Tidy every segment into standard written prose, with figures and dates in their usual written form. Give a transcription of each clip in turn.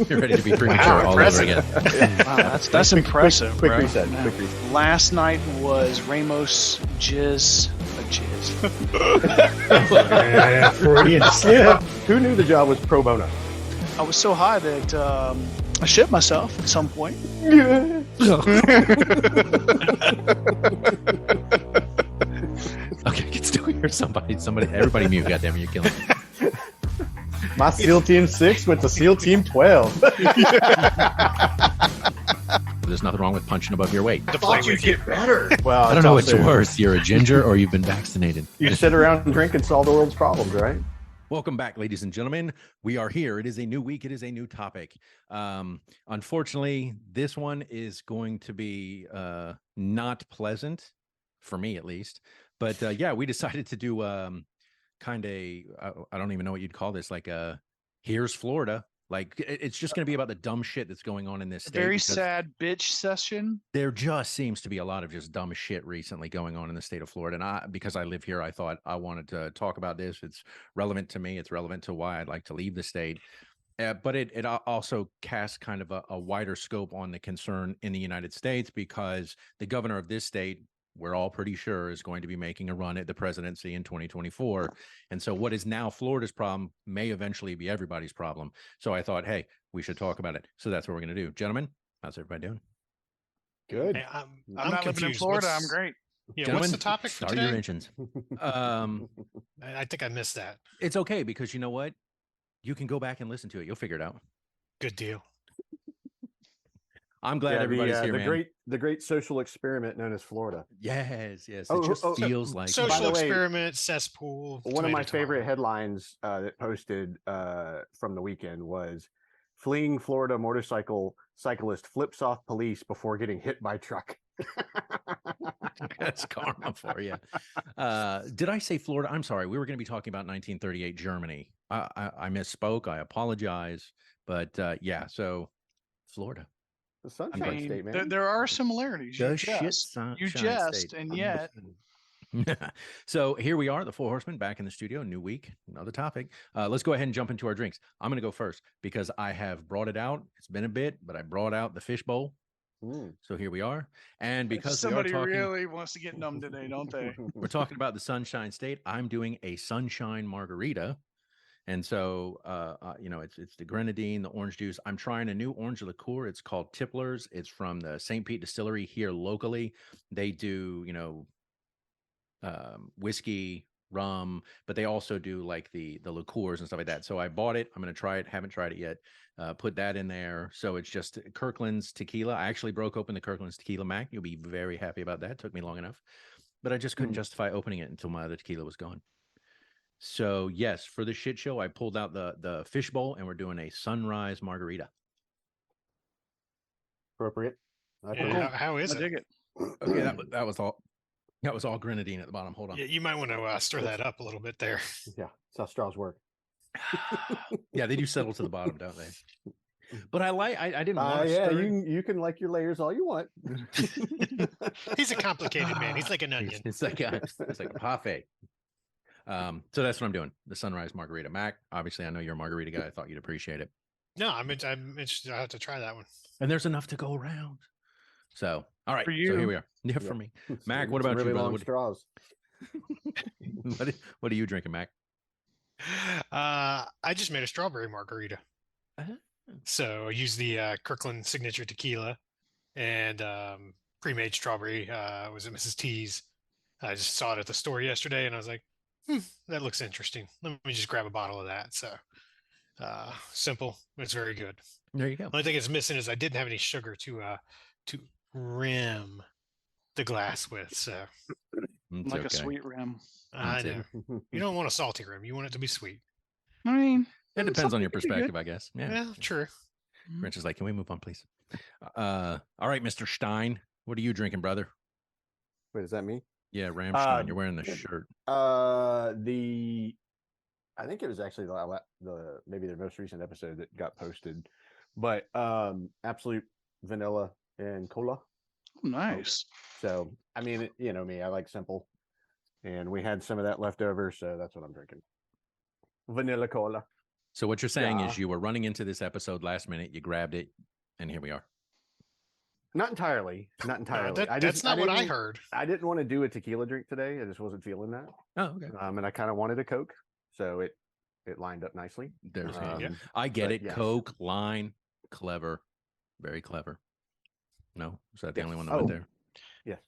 You're ready to be premature all over again. Wow, that's impressive. Quick bro. reset. Now, Quick reset. Last night was Ramos Jizz. Freudian slip. Who knew the job was pro bono? I was so high that I shit myself at some point. Okay, I can still hear somebody. Everybody mute. Goddamn, you're killing me. My SEAL Team 6 went to SEAL Team 12. There's nothing wrong with punching above your weight. I thought you'd get better. Well, I don't know what's worse. You're a ginger or you've been vaccinated. You sit around and drink and solve the world's problems, right? Welcome back, ladies and gentlemen. We are here. It is a new week. It is a new topic. Unfortunately, this one is going to be not pleasant, for me at least. But yeah, we decided to do kind of, I don't even know what you'd call this, like here's Florida. Like it's just going to be about the dumb shit that's going on in this state. Very sad bitch session. There just seems to be a lot of just dumb shit recently going on in the state of Florida. And because I live here, I thought I wanted to talk about this. It's relevant to me. It's relevant to why I'd like to leave the state. But it also casts kind of a wider scope on the concern in the United States, because the governor of this state, we're all pretty sure, is going to be making a run at the presidency in 2024. And so what is now Florida's problem may eventually be everybody's problem. So I thought, hey, we should talk about it. So that's what we're going to do. Gentlemen, how's everybody doing? Good. Hey, I'm I'm not living in confused. Florida. What's- I'm great. Yeah, Gentlemen, what's the topic for start your today? engines. I think I missed that. It's okay, because you know what? You can go back and listen to it. You'll figure it out. Good deal. I'm glad everybody's here, man. The great social experiment known as Florida. Yes. It Oh, just oh, feels like By Social the way, experiment, cesspool. One of my tomato favorite tomato. headlines that posted from the weekend was fleeing Florida motorcycle cyclist flips off police before getting hit by truck. That's karma for you. Did I say Florida? I'm sorry. We were going to be talking about 1938 Germany. I misspoke. I apologize. But yeah, so Florida. The Sunshine I mean, State, man. there are similarities. The You shit jest, sunshine state. and yet So here we are, the Four Horsemen, back in the studio. New week, another topic. Let's go ahead and jump into our drinks. I'm going to go first because I have brought it out. It's been a bit, but I brought out the fishbowl. So here we are. And because somebody we are talking, really wants to get numb today, don't they? we're talking about the Sunshine State, I'm doing a sunshine margarita. And so, it's the grenadine, the orange juice. I'm trying a new orange liqueur. It's called Tipplers. It's from the St. Pete Distillery here locally. They do, whiskey, rum, but they also do like the liqueurs and stuff like that. So I bought it. I'm going to try it. Haven't tried it yet. Put that in there. So it's just Kirkland's tequila. I actually broke open the Kirkland's tequila, Mac. You'll be very happy about that. It took me long enough, but I just couldn't justify opening it until my other tequila was gone. So yes, for the shit show, I pulled out the fishbowl and we're doing a sunrise margarita. Appropriate. Yeah, how is I it? dig it. Okay, that was all. That was all grenadine at the bottom. Hold on. Yeah, you might want to stir that up a little bit there. Yeah, that's how straws work. Yeah, they do settle to the bottom, don't they? But I didn't want to Yeah, stir it. you can like your layers all you want. He's a complicated man. He's like an onion. It's like a parfait. So that's what I'm doing. The sunrise margarita. Mac, obviously I know you're a margarita guy. I thought you'd appreciate it. No, I'm interested. I have to try that one. And there's enough to go around. So, all right. For So you. here we are. Yeah, for me. Mac, what about really you, brother? long straws. What are you drinking, Mac? I just made a strawberry margarita. Uh-huh. So I used the Kirkland signature tequila and pre-made strawberry. Was it Mrs. T's? I just saw it at the store yesterday, and I was like, that looks interesting. Let me just grab a bottle of that. So simple. It's very good. There you go. The only thing it's missing is I didn't have any sugar to rim the glass with. So It's Like a okay. sweet rim. I too. know you don't want a salty rim. You want it to be sweet. I mean, It depends on your something pretty good. perspective, I guess. Yeah. Yeah, true. Rich is like, can we move on, please? All right, Mr. Stein. What are you drinking, brother? Wait, is that me? Yeah, Ramstein. You're wearing the shirt. I think it was actually the maybe the most recent episode that got posted, but absolute vanilla and cola. Nice. So I mean, you know me, I like simple, and we had some of that left over, so that's what I'm drinking. Vanilla cola. So what you're saying Yeah. is you were running into this episode last minute, you grabbed it, and here we are. Not entirely. Not entirely. That's not what I didn't- heard. I didn't want to do a tequila drink today. I just wasn't feeling that. Oh, okay. And I kind of wanted a Coke, so it lined up nicely. There's Yeah. I get but it. yes. Coke, line, clever, very clever. No, is that the Yes. only one that went Oh. there? Yes.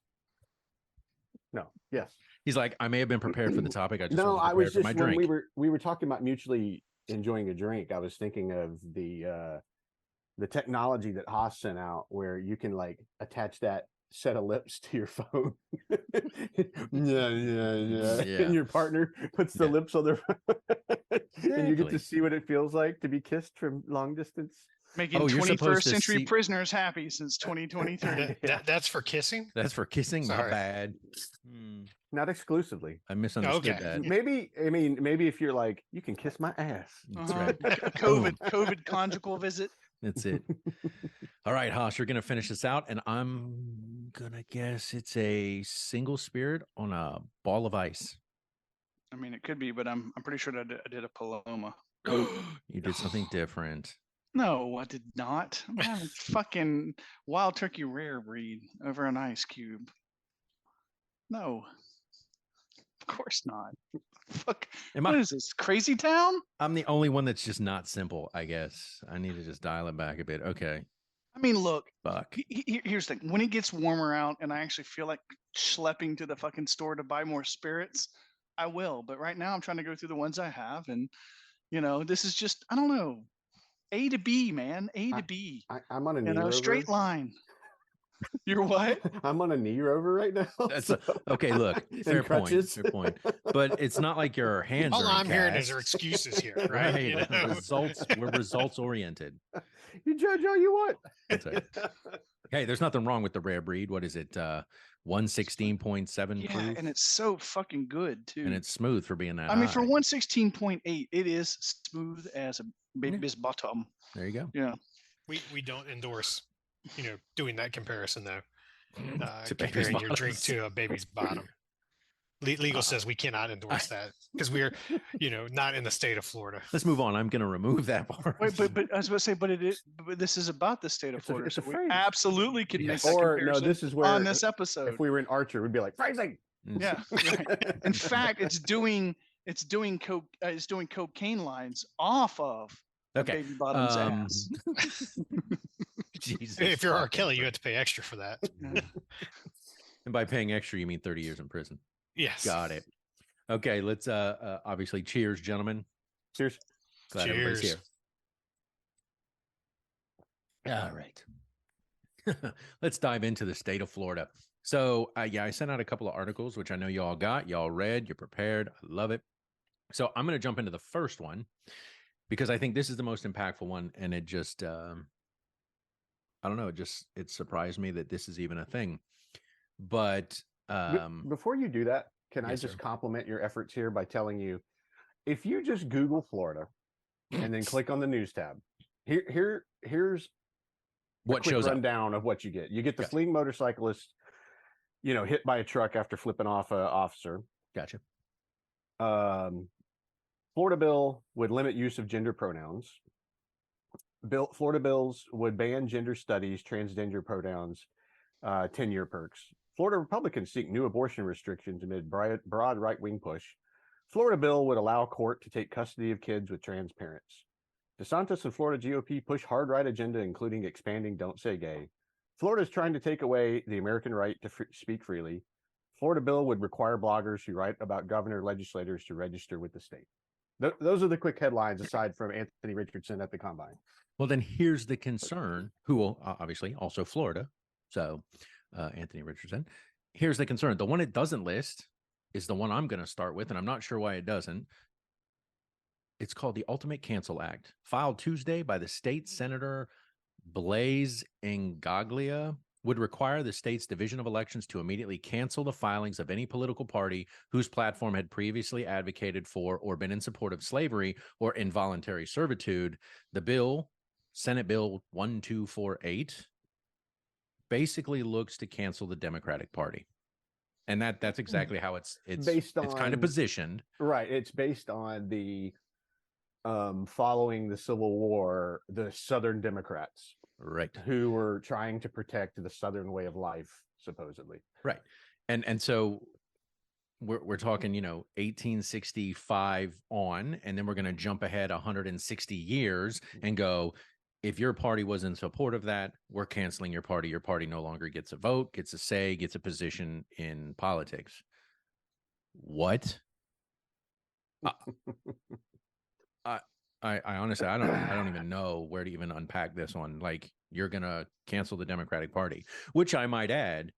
No. Yes. He's like, I may have been prepared for the topic. I just No, wasn't I was prepared for just my when drink. we were talking about mutually enjoying a drink. I was thinking of the technology that Haas sent out, where you can like attach that set of lips to your phone. yeah. Yeah. And your partner puts the Yeah. lips on their and you get Exactly. to see what it feels like to be kissed from long distance. Making Oh, you're supposed 21st to century see- prisoners happy since 2023. That's for kissing. That's for kissing. My Sorry. bad. Not exclusively. I misunderstood Okay. that. Maybe if you're like, you can kiss my ass. That's Uh-huh. right. COVID conjugal visit. That's it. All right, Haas, you're going to finish this out, and I'm going to guess it's a single spirit on a ball of ice. I mean, it could be, but I'm pretty sure that I did a Paloma. You did something different. No, I did not. I'm having fucking wild turkey rare breed over an ice cube. No, of course not. Fuck. Am What I? is this? Crazy town? I'm the only one that's just not simple, I guess. I need to just dial it back a bit. Okay. I mean, look. Fuck. Here's the thing. When it gets warmer out and I actually feel like schlepping to the fucking store to buy more spirits, I will. But right now I'm trying to go through the ones I have. And, this is just, I don't know, A to B, man. A to B. I'm on a knee rover. Straight line. You're what? I'm on a knee rover right now. That's so- okay. Look, and fair point. crutches. Fair point. But it's not like your hands All are in I'm hearing is cast. are excuses here, right? Right. You know? Results. We're results oriented. You judge all you want. That's right. Hey, there's nothing wrong with the rare breed. What is it? 116.7 Yeah, proof. and it's so fucking good too. And it's smooth for being that I mean, for high. 116.8, it is smooth as a Yeah. baby's bottom. There you go. Yeah. We don't endorse, doing that comparison though. To baby's Comparing your drink bottoms. to a baby's bottom. Legal says we cannot endorse that because we're, not in the state of Florida. Let's move on. I'm going to remove that part. Wait, but I was going to say, but this is about the state of It's a- Florida. it's a so we phrase. absolutely could make Yes. that Or no, comparison this is where on this episode. if we were in Archer, we'd be like phrasing. Yeah. Right. In fact, it's doing cocaine lines off of the Okay. baby bottom's ass. Jesus. If you're R. fucking Kelly, you have Christ. to pay extra for that. Yeah. And by paying extra, you mean 30 years in prison. Yes. Got it. Okay, let's obviously cheers, gentlemen. Cheers. Glad everybody's here. Cheers. All right. Let's dive into the state of Florida. So, I sent out a couple of articles, which I know y'all got. Y'all read. You're prepared. I love it. So, I'm going to jump into the first one because I think this is the most impactful one. And it just, I don't know, it surprised me that this is even a thing. But, Before you do that, can I yes, just sir. compliment your efforts here by telling you, if you just Google Florida and then click on the news tab, here's what quick shows up? rundown of what you get. You get the Okay. fleeing motorcyclist, hit by a truck after flipping off an officer. Gotcha. Florida bill would limit use of gender pronouns. Florida bills would ban gender studies, transgender pronouns, 10-year perks. Florida Republicans seek new abortion restrictions amid broad right-wing push. Florida bill would allow court to take custody of kids with trans parents. DeSantis and Florida GOP push hard right agenda, including expanding Don't Say Gay. Florida is trying to take away the American right to speak freely. Florida bill would require bloggers who write about governor legislators to register with the state. Those are the quick headlines aside from Anthony Richardson at the combine. Well, then here's the concern, who will obviously also Florida. So Anthony Richardson. Here's the concern. The one it doesn't list is the one I'm going to start with, and I'm not sure why it doesn't. It's called the Ultimate Cancel Act, filed Tuesday by the state senator Blaise Ingaglia, would require the state's Division of Elections to immediately cancel the filings of any political party whose platform had previously advocated for or been in support of slavery or involuntary servitude. The bill, Senate Bill 1248, basically looks to cancel the Democratic Party. And that's exactly how it's Based it's kind of on- positioned. Right. It's based on the following the Civil War, the Southern Democrats, Right. who were trying to protect the Southern way of life, supposedly. Right. And so we're talking, 1865 on, and then we're going to jump ahead 160 years and go, if your party was in support of that, we're canceling your party. Your party no longer gets a vote, gets a say, gets a position in politics. What? I honestly, I don't even know where to even unpack this one. Like, you're going to cancel the Democratic Party, which I might add,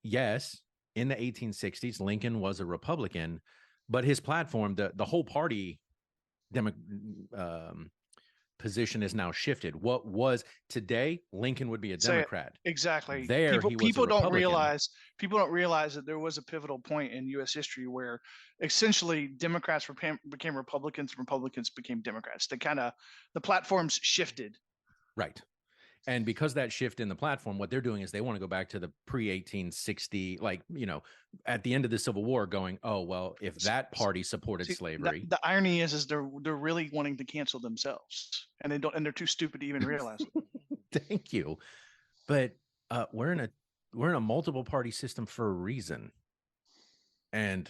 yes, in the 1860s, Lincoln was a Republican, but his platform, the whole party position is now shifted. What was today, Lincoln would be a Democrat. Exactly. There, he was people a don't Republican. realize that there was a pivotal point in U.S. history where essentially Democrats became Republicans, and Republicans became Democrats. The platforms shifted. Right. And because that shift in the platform, what they're doing is they want to go back to the pre-1860, like, at the end of the Civil War, going, oh, well, if that party supported slavery. The irony is they're really wanting to cancel themselves, and they're too stupid to even realize it. Thank you. But we're in a multiple party system for a reason. And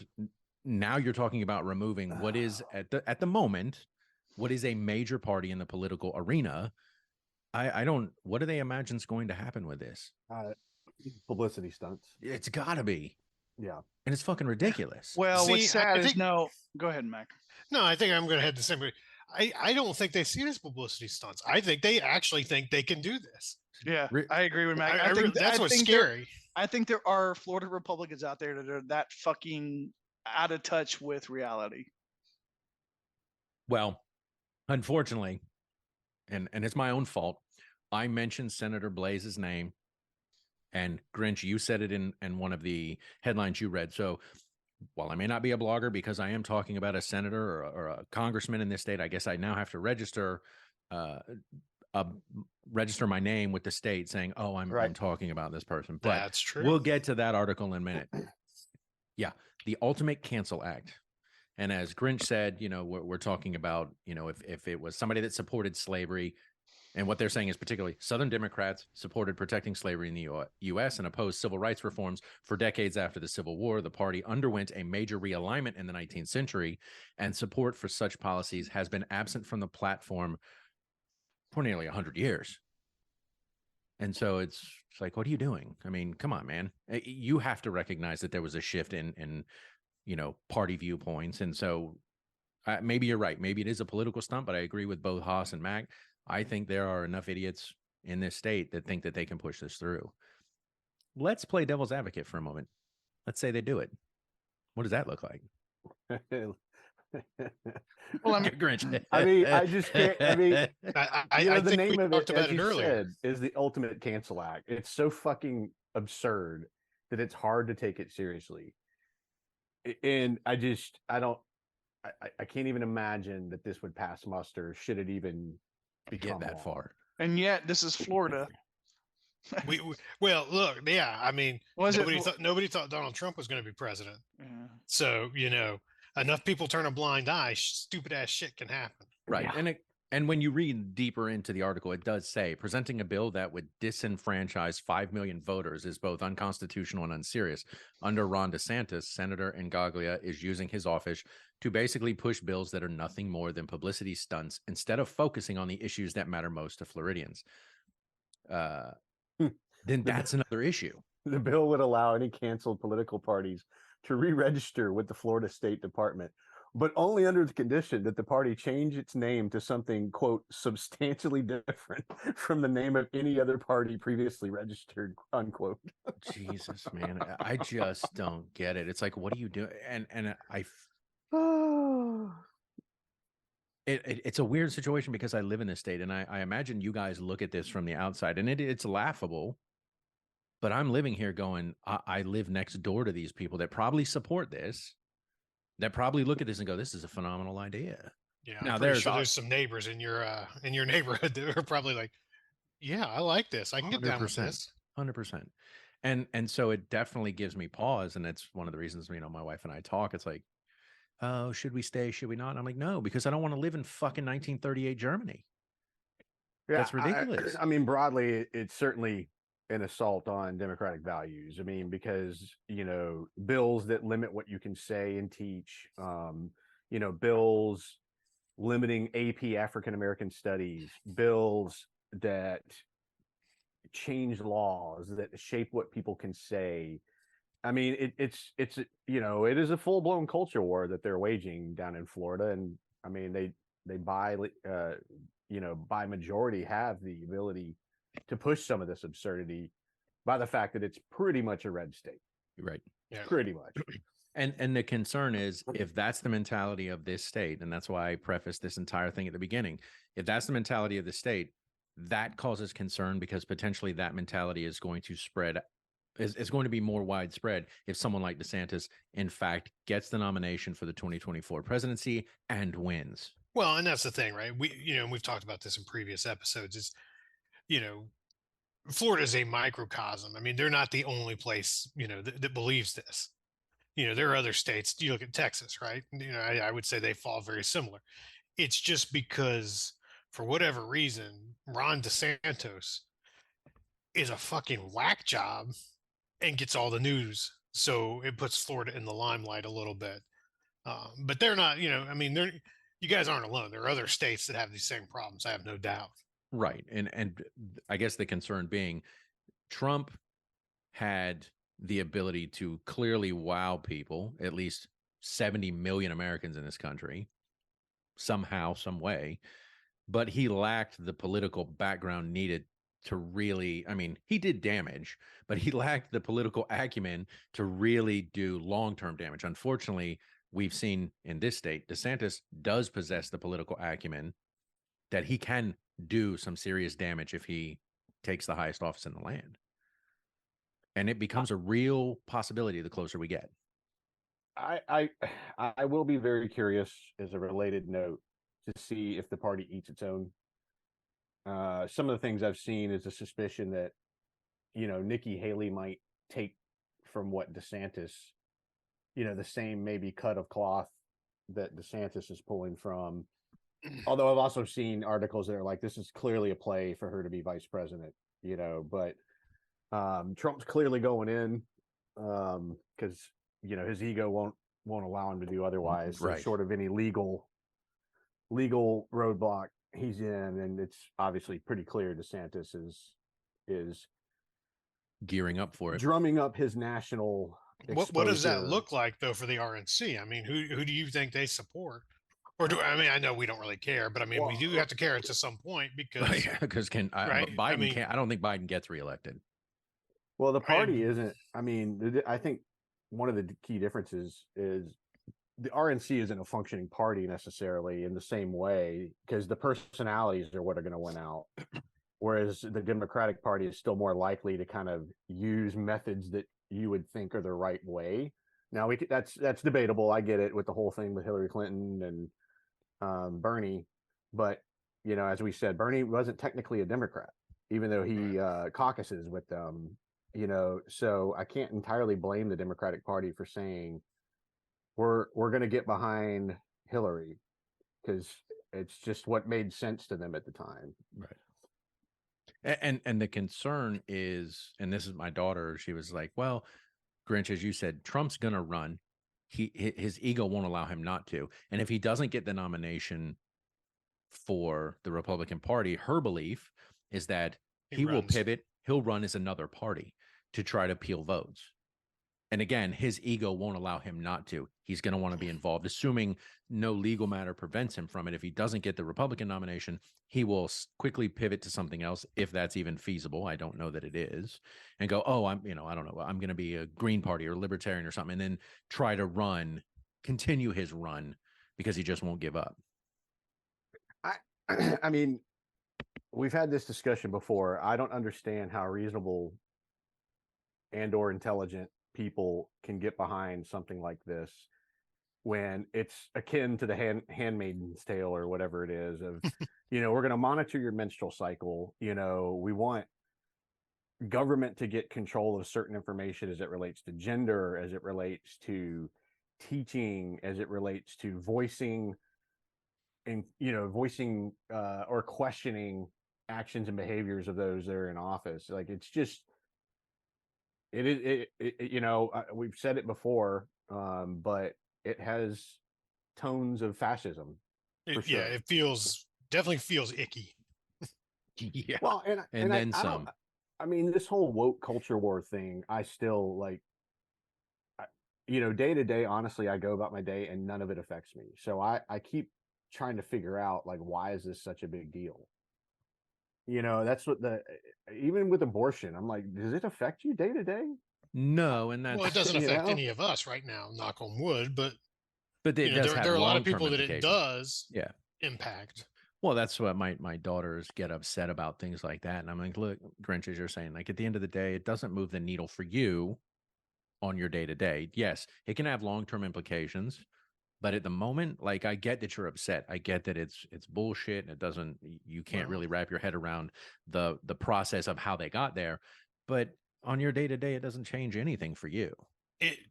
now you're talking about removing what is at the moment, what is a major party in the political arena. What do they imagine is going to happen with this? Publicity stunts. It's gotta be. Yeah. And it's fucking ridiculous. Well, what's sad is go ahead, Mac. No, I think I'm going to head the same way. I don't think they see it as publicity stunts. I think they actually think they can do this. Yeah, I agree with Mac. That's what's scary. I think there are Florida Republicans out there that are that fucking out of touch with reality. Well, unfortunately, and it's my own fault, I mentioned Senator Blaze's name, and Grinch, you said it in one of the headlines you read. So while I may not be a blogger, because I am talking about a senator or a congressman in this state, I guess I now have to register my name with the state saying, oh, I'm talking about this person. But that's true. We'll get to that article in a minute. Yeah. The Ultimate Cancel Act. And as Grinch said, we're talking about, if it was somebody that supported slavery, and what they're saying is particularly Southern Democrats supported protecting slavery in the U.S. and opposed civil rights reforms for decades after the Civil War. The party underwent a major realignment in the 19th century, and support for such policies has been absent from the platform for nearly 100 years. And so it's like, what are you doing? I mean, come on, man. You have to recognize that there was a shift in party viewpoints. And so maybe you're right. Maybe it is a political stunt, but I agree with both Haas and Mac. I think there are enough idiots in this state that think that they can push this through. Let's play devil's advocate for a moment. Let's say they do it. What does that look like? Well, I'm Grinch. I mean, I just can't. I mean, I the think name we of talked it, about as it you earlier. said, is the Ultimate Cancel Act. It's so fucking absurd that it's hard to take it seriously. And I can't even imagine that this would pass muster should it even get that far. And yet, this is Florida. Well, look, yeah. I mean, nobody thought Donald Trump was going to be president. Yeah. So enough people turn a blind eye. Stupid ass shit can happen. Right. Yeah. And when you read deeper into the article, it does say presenting a bill that would disenfranchise 5 million voters is both unconstitutional and unserious. Under Ron DeSantis, Senator Ingaglia is using his office to basically push bills that are nothing more than publicity stunts instead of focusing on the issues that matter most to Floridians. Then that's another issue. The bill would allow any canceled political parties to re-register with the Florida State Department, but only under the condition that the party change its name to something, quote, substantially different from the name of any other party previously registered, unquote. Jesus, man. I just don't get it. It's like, what are you doing? And it's a weird situation because I live in this state, and I imagine you guys look at this from the outside, and it's laughable. But I'm living here going, I live next door to these people that probably support this, that probably look at this and go, this is a phenomenal idea. Yeah. Now there's some neighbors in your neighborhood that are probably like, yeah, I like this. I can get down with this. 100%. And so it definitely gives me pause. And that's one of the reasons, my wife and I talk. It's like, oh, should we stay? Should we not? And I'm like, no, because I don't want to live in fucking 1938 Germany. Yeah, That's ridiculous. I mean, broadly, it's certainly an assault on democratic values. I mean, because, you know, bills that limit what you can say and teach, you know, bills limiting AP African American studies, bills that change laws that shape what people can say. I mean, it's you know, it is a full blown culture war that they're waging down in Florida, and I mean they you know, by majority have the ability to push some of this absurdity by the fact that it's pretty much a red state, Right. Yeah. pretty much. And the concern is, if that's the mentality of this state, and that's why I prefaced this entire thing at the beginning, if that's the mentality of the state, that causes concern, because potentially that mentality is going to spread, is going to be more widespread if someone like DeSantis, in fact, gets the nomination for the 2024 presidency and wins. Well, and that's the thing, right? We've talked about this in previous episodes. Is, you know, Florida is a microcosm. I mean, they're not the only place, that believes this. There are other states. You look at Texas, right? I would say they fall very similar. It's just because, for whatever reason, Ron DeSantis is a fucking whack job and gets all the news. So it puts Florida in the limelight a little bit. But they're not, I mean, you guys aren't alone. There are other states that have these same problems. I have no doubt. Right. And I guess the concern being, Trump had the ability to clearly wow people, at least 70 million Americans in this country, somehow, some way, but he lacked the political background needed to really, I mean, he did damage, but he lacked the political acumen to really do long-term damage. Unfortunately, we've seen in this state, DeSantis does possess the political acumen that he can do some serious damage if he takes the highest office in the land. And it becomes a real possibility the closer we get. I will be very curious, as a related note, to see if the party eats its own. Some of the things I've seen is a suspicion that, Nikki Haley might take from what DeSantis, the same maybe cut of cloth that DeSantis is pulling from. Although I've also seen articles that are like, this is clearly a play for her to be vice president, but Trump's clearly going in because his ego won't allow him to do otherwise. So Right. short of any legal roadblock, he's in, and it's obviously pretty clear DeSantis is Gearing up for it. drumming up his national. What does that exposure. look like, though, for the RNC? I mean, who do you think they support? Or I know we don't really care, but I mean, we do have to care to some point, because Because Right. Biden can't. I don't think Biden gets reelected. Well, the party isn't. I mean, I think one of the key differences is the RNC isn't a functioning party necessarily in the same way, because the personalities are what are going to win out. Whereas the Democratic Party is still more likely to kind of use methods that you would think are the right way. Now that's debatable. I get it with the whole thing with Hillary Clinton and Bernie, but as we said, Bernie wasn't technically a Democrat, even though he caucuses with them. So I can't entirely blame the Democratic Party for saying we're going to get behind Hillary, because it's just what made sense to them at the time. Right. And the concern is, and this is my daughter, she was like, well, Grinch, as you said, Trump's going to run. His ego won't allow him not to. And if he doesn't get the nomination for the Republican Party, her belief is that he will pivot. He'll run as another party to try to appeal votes. And again, his ego won't allow him not to. He's going to want to be involved, assuming no legal matter prevents him from it. If he doesn't get the Republican nomination, he will quickly pivot to something else, if that's even feasible. I don't know that it is, and go, oh, I don't know, I'm going to be a Green Party or Libertarian or something, and then try to continue his run, because he just won't give up. I mean, we've had this discussion before. I don't understand how reasonable and or intelligent people can get behind something like this when it's akin to the Handmaid's Tale or whatever it is of, we're going to monitor your menstrual cycle. We want government to get control of certain information as it relates to gender, as it relates to teaching as it relates to voicing and voicing or questioning actions and behaviors of those that are in office. Like it's just we've said it before, but it has tones of fascism for sure. Yeah, it definitely feels icky. Yeah. Well, And then I some. I mean, this whole woke culture war thing, I still like, day to day, honestly, I go about my day and none of it affects me. So I keep trying to figure out, like, why is this such a big deal? That's what even with abortion, I'm like, does it affect you day to day? No, and Well, it that's doesn't You affect know? any of us right now, knock on wood, but but it does have there are a lot of long-term people that it implications. does Yeah. impact. Well, that's what my daughters get upset about, things like that. And I'm like, look, Grinch, as you're saying, like at the end of the day, it doesn't move the needle for you on your day to day. Yes, it can have long-term implications, but at the moment, like I get that you're upset. I get that it's bullshit and you can't Well, really wrap your head around the process of how they got there. But on your day to day, it doesn't change anything for you.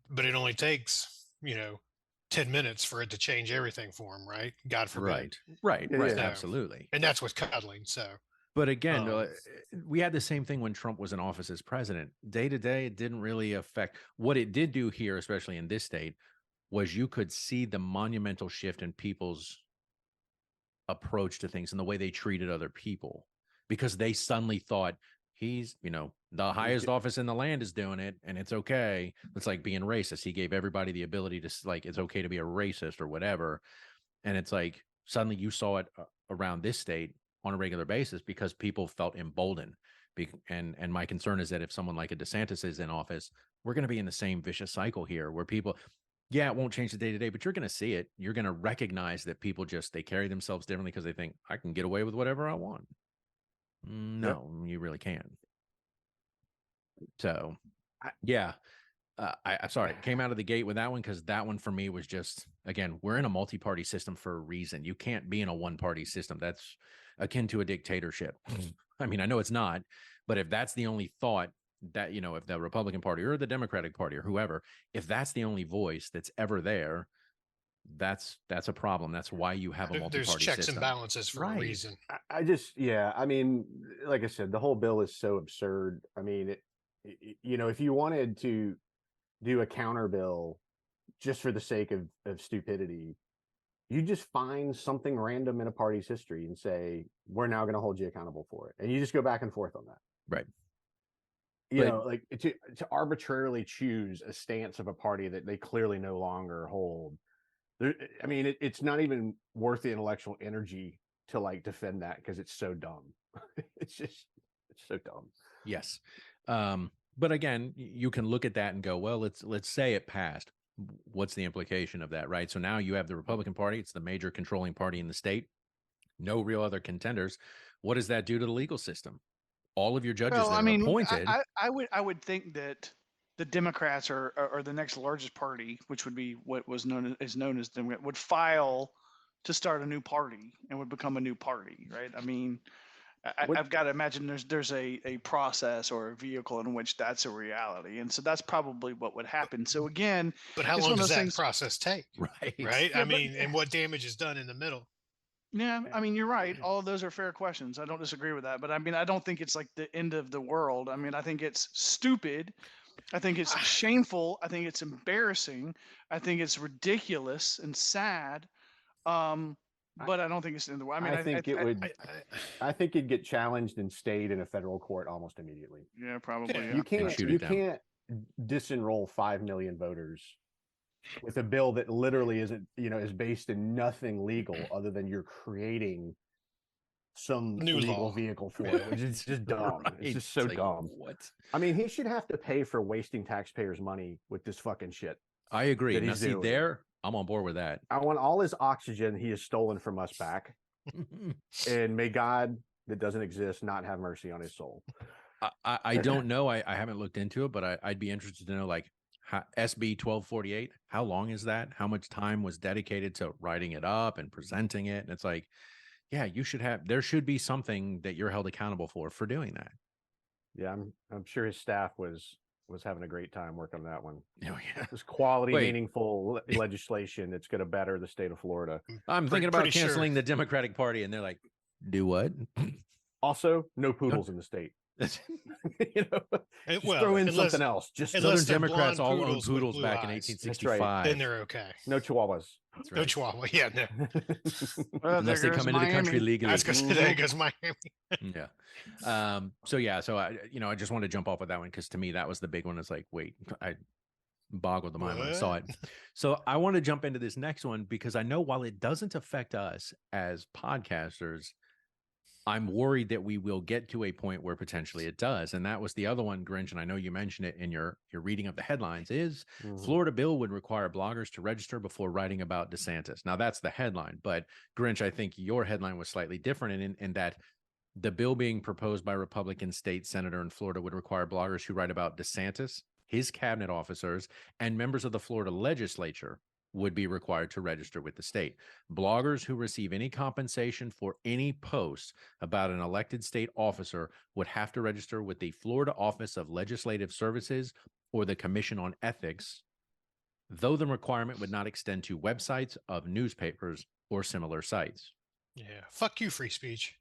but it only takes 10 minutes for it to change everything for him, right? God forbid. Right, Yeah. So, absolutely. and that's with cuddling. So, But again, Um, we had the same thing when Trump was in office as president. Day to day, it didn't really affect. What it did do here, especially in this state, was you could see the monumental shift in people's approach to things and the way they treated other people, because they suddenly thought he's, the highest office in the land is doing it and it's okay. It's like being racist. He gave everybody the ability to, like, it's okay to be a racist or whatever. And it's like suddenly you saw it around this state on a regular basis because people felt emboldened. And my concern is that if someone like a DeSantis is in office, we're going to be in the same vicious cycle here where people, yeah, it won't change the day to day, but you're going to see it. You're going to recognize that people they carry themselves differently because they think I can get away with whatever I want. No, you really can't. So, yeah. I'm sorry, came out of the gate with that one because that one for me was just, again, we're in a multi-party system for a reason. You can't be in a one-party system. That's akin to a dictatorship. I mean, I know it's not, but if that's the only thought that, if the Republican Party or the Democratic Party or whoever, if that's the only voice that's ever there, that's a problem. That's why you have a there's multi-party checks system. and balances for a reason. I just, I mean, like I said, the whole bill is so absurd. I mean, if you wanted to do a counter bill just for the sake of stupidity, you just find something random in a party's history and say, we're now going to hold you accountable for it. And you just go back and forth on that. Right. Like to arbitrarily choose a stance of a party that they clearly no longer hold. I mean, it's not even worth the intellectual energy to like defend that because it's so dumb. It's so dumb. Yes. But again, you can look at that and go, well, let's say it passed. What's the implication of that, right? So now you have the Republican Party. It's the major controlling party in the state. No real other contenders. What does that do to the legal system? All of your judges that are appointed. I would think that the Democrats are the next largest party, which would be what was known as Democrat, would file to start a new party and would become a new party, right? I mean, I've got to imagine there's a process or a vehicle in which that's a reality, and so that's probably what would happen. So again, But how long does that process take? Right. Right. Yeah, I mean, and what damage is done in the middle? Yeah, I mean, you're right. All of those are fair questions. I don't disagree with that. But I mean, I don't think it's like the end of the world. I mean, I think it's stupid. I think it's shameful. I think it's embarrassing. I think it's ridiculous and sad. But I don't think it's in the world. I mean, I think it'd get challenged and stayed in a federal court almost immediately. Yeah, probably. You can't disenroll 5 million voters with a bill that literally isn't, is based in nothing legal other than you're creating some new legal law vehicle for it, which is just dumb. Right. It's just so dumb. What? I mean, he should have to pay for wasting taxpayers' money with this fucking shit. I agree. Now, see, I'm on board with that. I want all his oxygen he has stolen from us back. And may God that doesn't exist not have mercy on his soul. I don't know. I haven't looked into it, but I'd be interested to know, like, SB 1248, how long is that? How much time was dedicated to writing it up and presenting it? And it's like, yeah, there should be something that you're held accountable for doing that. Yeah, I'm sure his staff was was having a great time working on that one. Oh yeah. This quality, Wait. meaningful legislation that's going to better the state of Florida. I'm Pretty- thinking about pretty sure. canceling the Democratic Party, and they're like, "Do what?" Also, no poodles in the state. You know, just throw in something else. Just unless Southern they're Democrats blonde all owned poodles with poodles blue back in eyes. 1865. Then they're okay. no chihuahuas. That's No right. Chihuahua. Yeah, no. Well, Unless there they goes come into the country Miami. legally. I was gonna say there goes Miami. Yeah. So I, I just want to jump off with that one because to me that was the big one. It's like, wait, I boggled the mind when I saw it. So I want to jump into this next one because I know while it doesn't affect us as podcasters, I'm worried that we will get to a point where potentially it does. And that was the other one, Grinch, and I know you mentioned it in your reading of the headlines, is Florida bill would require bloggers to register before writing about DeSantis. Now that's the headline, but Grinch, I think your headline was slightly different in that the bill being proposed by Republican state senator in Florida would require bloggers who write about DeSantis, his cabinet officers, and members of the Florida legislature would be required to register with the state. Bloggers who receive any compensation for any posts about an elected state officer would have to register with the Florida Office of Legislative Services or the Commission on Ethics, though the requirement would not extend to websites of newspapers or similar sites. Yeah. Fuck you, free speech.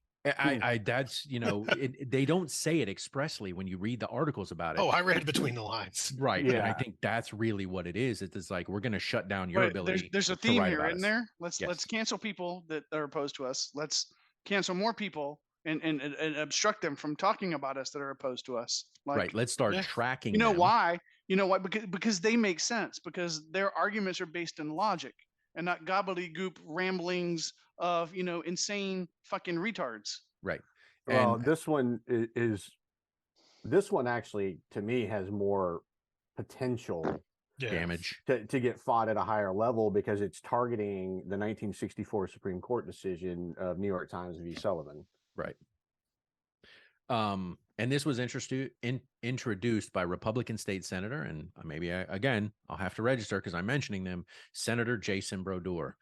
That's, they don't say it expressly when you read the articles about it. Oh, I read between the lines. Right. Yeah. And I think that's really what it is. It's like, we're going to shut down your But ability. there's a to theme write here, about isn't us. there? Let's Yes. cancel people that are opposed to us. Let's cancel more people and obstruct them from talking about us that are opposed to us. Like, Right. Let's start Yeah. tracking you know them. why? You know why? Because they make sense. Because their arguments are based in logic and not gobbledygook ramblings of insane fucking retards. Right. Well, And this one this one actually to me has more potential Yeah. damage. to get fought at a higher level because it's targeting the 1964 Supreme Court decision of New York Times v. Sullivan. Right. And this was introduced by Republican state senator, and again, I'll have to register because I'm mentioning them, Senator Jason Brodeur.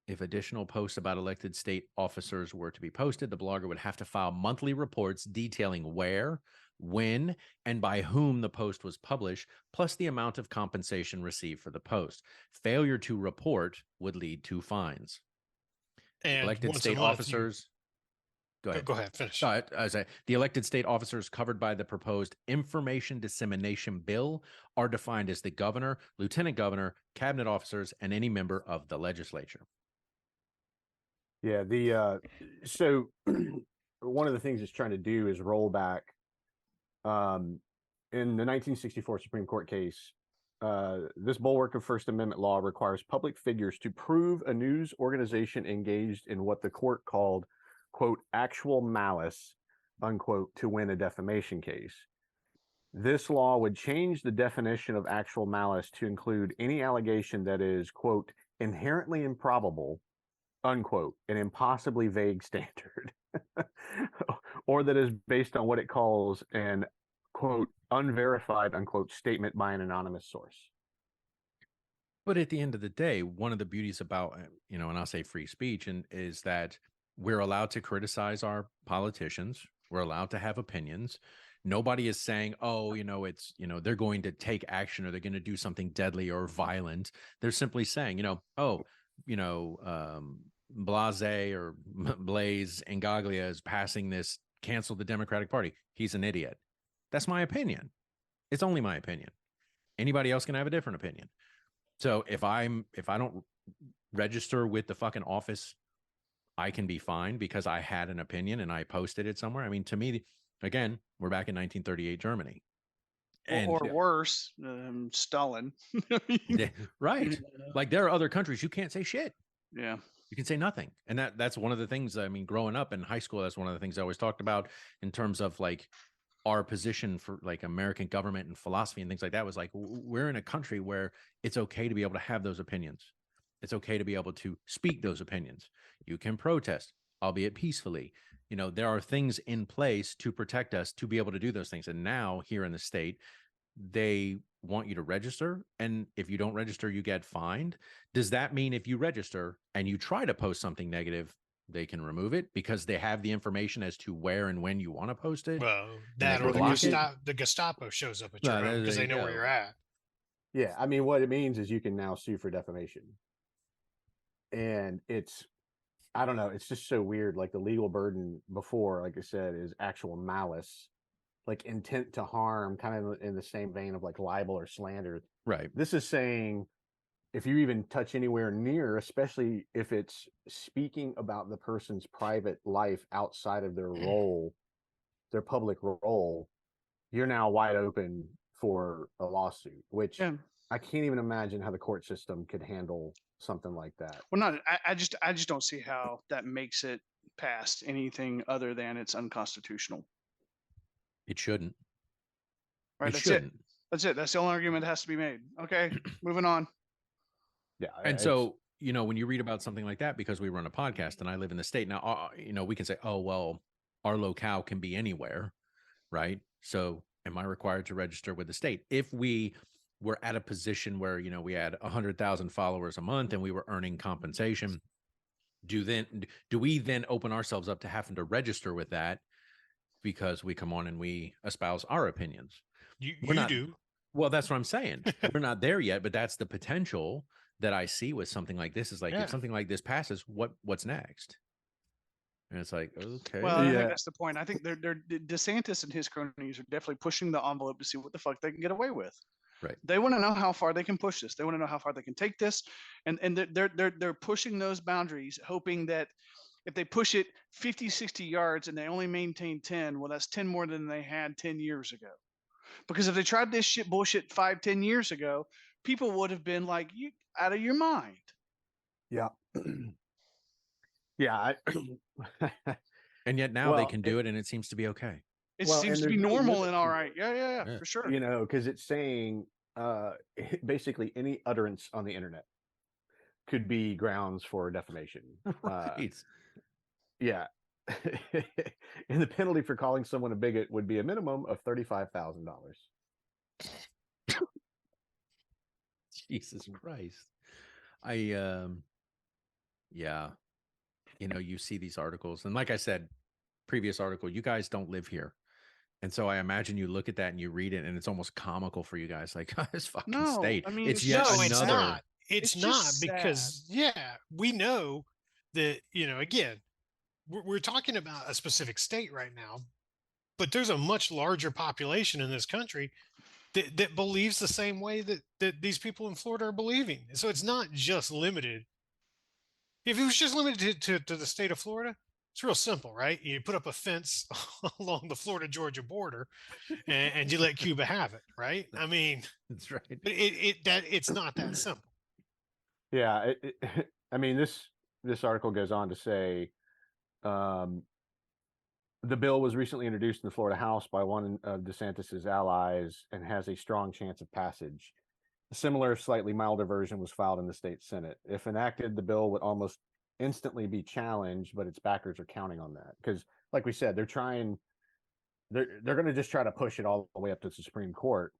If additional posts about elected state officers were to be posted, the blogger would have to file monthly reports detailing where, when, and by whom the post was published, plus the amount of compensation received for the post. Failure to report would lead to fines. And Elected once a state month, officers. Go ahead. Go ahead. Finish. The elected state officers covered by the proposed information dissemination bill are defined as the governor, lieutenant governor, cabinet officers, and any member of the legislature. Yeah, so one of the things it's trying to do is roll back in the 1964 Supreme Court case. This bulwark of First Amendment law requires public figures to prove a news organization engaged in what the court called, quote, actual malice, unquote, to win a defamation case. This law would change the definition of actual malice to include any allegation that is, quote, inherently improbable, unquote, an impossibly vague standard, or that is based on what it calls an, quote, unverified, unquote, statement by an anonymous source. But at the end of the day, one of the beauties about, and I'll say free speech, and is that we're allowed to criticize our politicians. We're allowed to have opinions. Nobody is saying, oh, they're going to take action or they're going to do something deadly or violent. They're simply saying, Blase or Blaze Ingaglia is passing this, cancel the Democratic Party. He's an idiot. That's my opinion. It's only my opinion. Anybody else can have a different opinion. So if I don't register with the fucking office, I can be fined because I had an opinion and I posted it somewhere. I mean, to me, again, we're back in 1938 Germany. Or worse, Stalin. Right. Like there are other countries you can't say shit. Yeah. You can say nothing. And that's one of the things, I mean, growing up in high school, that's one of the things I always talked about in terms of like our position for like American government and philosophy and things like that was like, we're in a country where it's okay to be able to have those opinions. It's okay to be able to speak those opinions. You can protest, albeit peacefully. There are things in place to protect us to be able to do those things. And now here in the state, they want you to register. And if you don't register, you get fined. Does that mean if you register and you try to post something negative, they can remove it because they have the information as to where and when you want to post it. Well, they that can or block it. the Gestapo shows up at your Well, home because there they you know where go. you're at. Yeah, I mean, what it means is you can now sue for defamation. And it's, I don't know, it's just so weird. Like the legal burden before, like I said, is actual malice, like intent to harm, kind of in the same vein of like libel or slander. Right. This is saying if you even touch anywhere near, especially if it's speaking about the person's private life outside of their role, their public role, you're now wide open for a lawsuit, which Yeah. I can't even imagine how the court system could handle something like that. Well, not. I just don't see how that makes it past anything other than it's unconstitutional. It shouldn't. Right. It That's shouldn't. it. That's it. That's the only argument that has to be made. Okay. Moving on. Yeah. And so, you know, when you read about something like that, because we run a podcast and I live in the state now, you know, we can say, oh, well, our locale can be anywhere. Right. So am I required to register with the state? If we were at a position where, you know, we had 100,000 followers a month and we were earning compensation, do we then open ourselves up to having to register with that because we come on and we espouse our opinions? You not, do. Well, that's what I'm saying. We're not there yet, but that's the potential that I see with something like this. Is like, if something like this passes, what's next? And it's like, okay. Well, I think that's the point. I think they're DeSantis and his cronies are definitely pushing the envelope to see what the fuck they can get away with. Right. They want to know how far they can push this. They want to know how far they can take this, and they're pushing those boundaries, hoping that if they push it 50, 60 yards and they only maintain 10, well, that's 10 more than they had 10 years ago. Because if they tried this shit bullshit 5, 10 years ago, people would have been like, you out of your mind. Yeah. Yeah. And yet now they can do it and it seems to be okay. It seems to be normal and all right. Yeah, for sure. You know, because it's saying basically any utterance on the internet could be grounds for defamation. Right. Yeah. And the penalty for calling someone a bigot would be a minimum of $35,000. Jesus Christ. Yeah. You know, you see these articles, and like I said, previous article, you guys don't live here. And so I imagine you look at that and you read it and it's almost comical for you guys. Like, this fucking state. I mean, it's yet another. It's not. It's not because, we know that, you know, again, we're talking about a specific state right now, but there's a much larger population in this country that believes the same way that these people in Florida are believing. So it's not just limited. If it was just limited to the state of Florida, it's real simple, right? You put up a fence along the Florida-Georgia border and you let Cuba have it, right? I mean, that's right. But it's not that simple. Yeah. I mean, this article goes on to say, the bill was recently introduced in the Florida House by one of DeSantis's allies and has a strong chance of passage. A similar, slightly milder version was filed in the state Senate. If enacted, the bill would almost instantly be challenged, but its backers are counting on that because, like we said, they're going to just try to push it all the way up to the Supreme Court.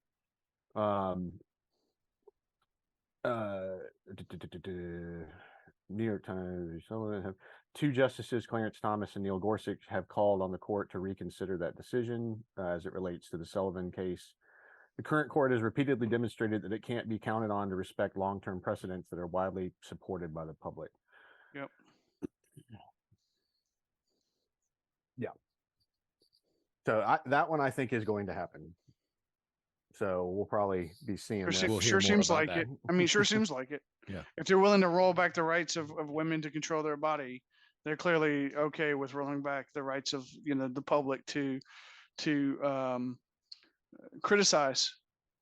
New York Times. Two justices, Clarence Thomas and Neil Gorsuch, have called on the court to reconsider that decision as it relates to the Sullivan case. The current court has repeatedly demonstrated that it can't be counted on to respect long-term precedents that are widely supported by the public. Yep. Yeah. So that one I think is going to happen. So we'll probably be seeing this. Sure seems like it. I mean, sure seems like it. Yeah. If they're willing to roll back the rights of women to control their body, they're clearly okay with rolling back the rights of, you know, the public to criticize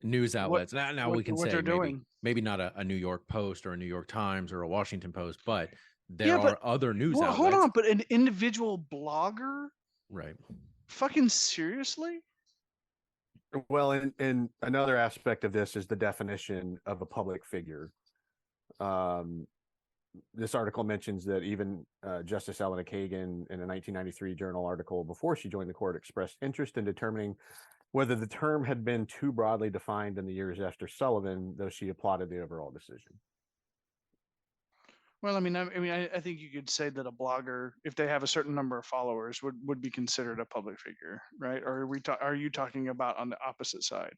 news outlets. Now we can say maybe not a New York Post or a New York Times or a Washington Post, but there are other news outlets. Hold on, but an individual blogger? Right. Fucking seriously? Well, and another aspect of this is the definition of a public figure. This article mentions that even Justice Elena Kagan, in a 1993 journal article before she joined the court, expressed interest in determining whether the term had been too broadly defined in the years after Sullivan, though she applauded the overall decision. Well, I think you could say that a blogger, if they have a certain number of followers, would be considered a public figure, right? Or are you talking about on the opposite side,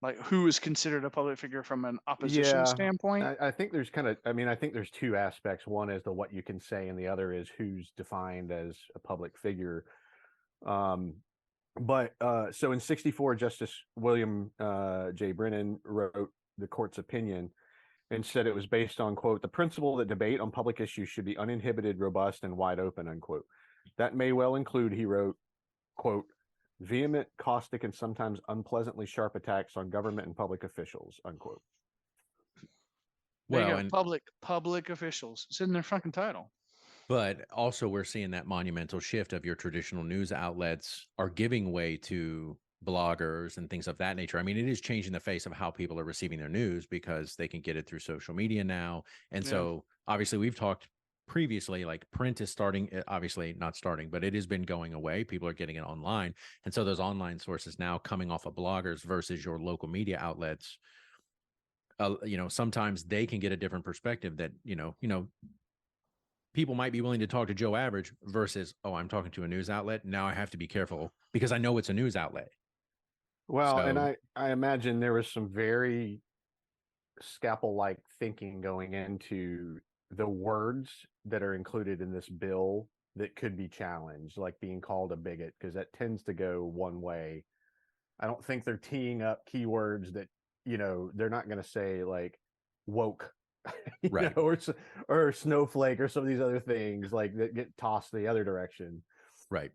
like who is considered a public figure from an opposition Yeah, standpoint? I think there's I think there's two aspects. One is the what you can say, and the other is who's defined as a public figure. But so in '64, Justice William J. Brennan wrote the court's opinion and said it was based on, quote, the principle that debate on public issues should be uninhibited, robust, and wide open, unquote. That may well include, he wrote, quote, vehement, caustic, and sometimes unpleasantly sharp attacks on government and public officials, unquote. There you Well, go. and Public officials. It's in their fucking title. but also we're seeing that monumental shift of your traditional news outlets are giving way to bloggers and things of that nature. I mean, it is changing the face of how people are receiving their news because they can get it through social media now. And Yeah. so obviously we've talked previously, like print is starting, obviously not starting, but it has been going away. People are getting it online. And so those online sources now coming off of bloggers versus your local media outlets, sometimes they can get a different perspective that, people might be willing to talk to Joe Average versus, oh, I'm talking to a news outlet. Now I have to be careful because I know it's a news outlet. Well, and So- I imagine there was some very scalpel-like thinking going into the words that are included in this bill that could be challenged, like being called a bigot, because that tends to go one way. I don't think they're teeing up keywords that, they're not going to say like woke, Right. or snowflake or some of these other things like that get tossed the other direction. Right.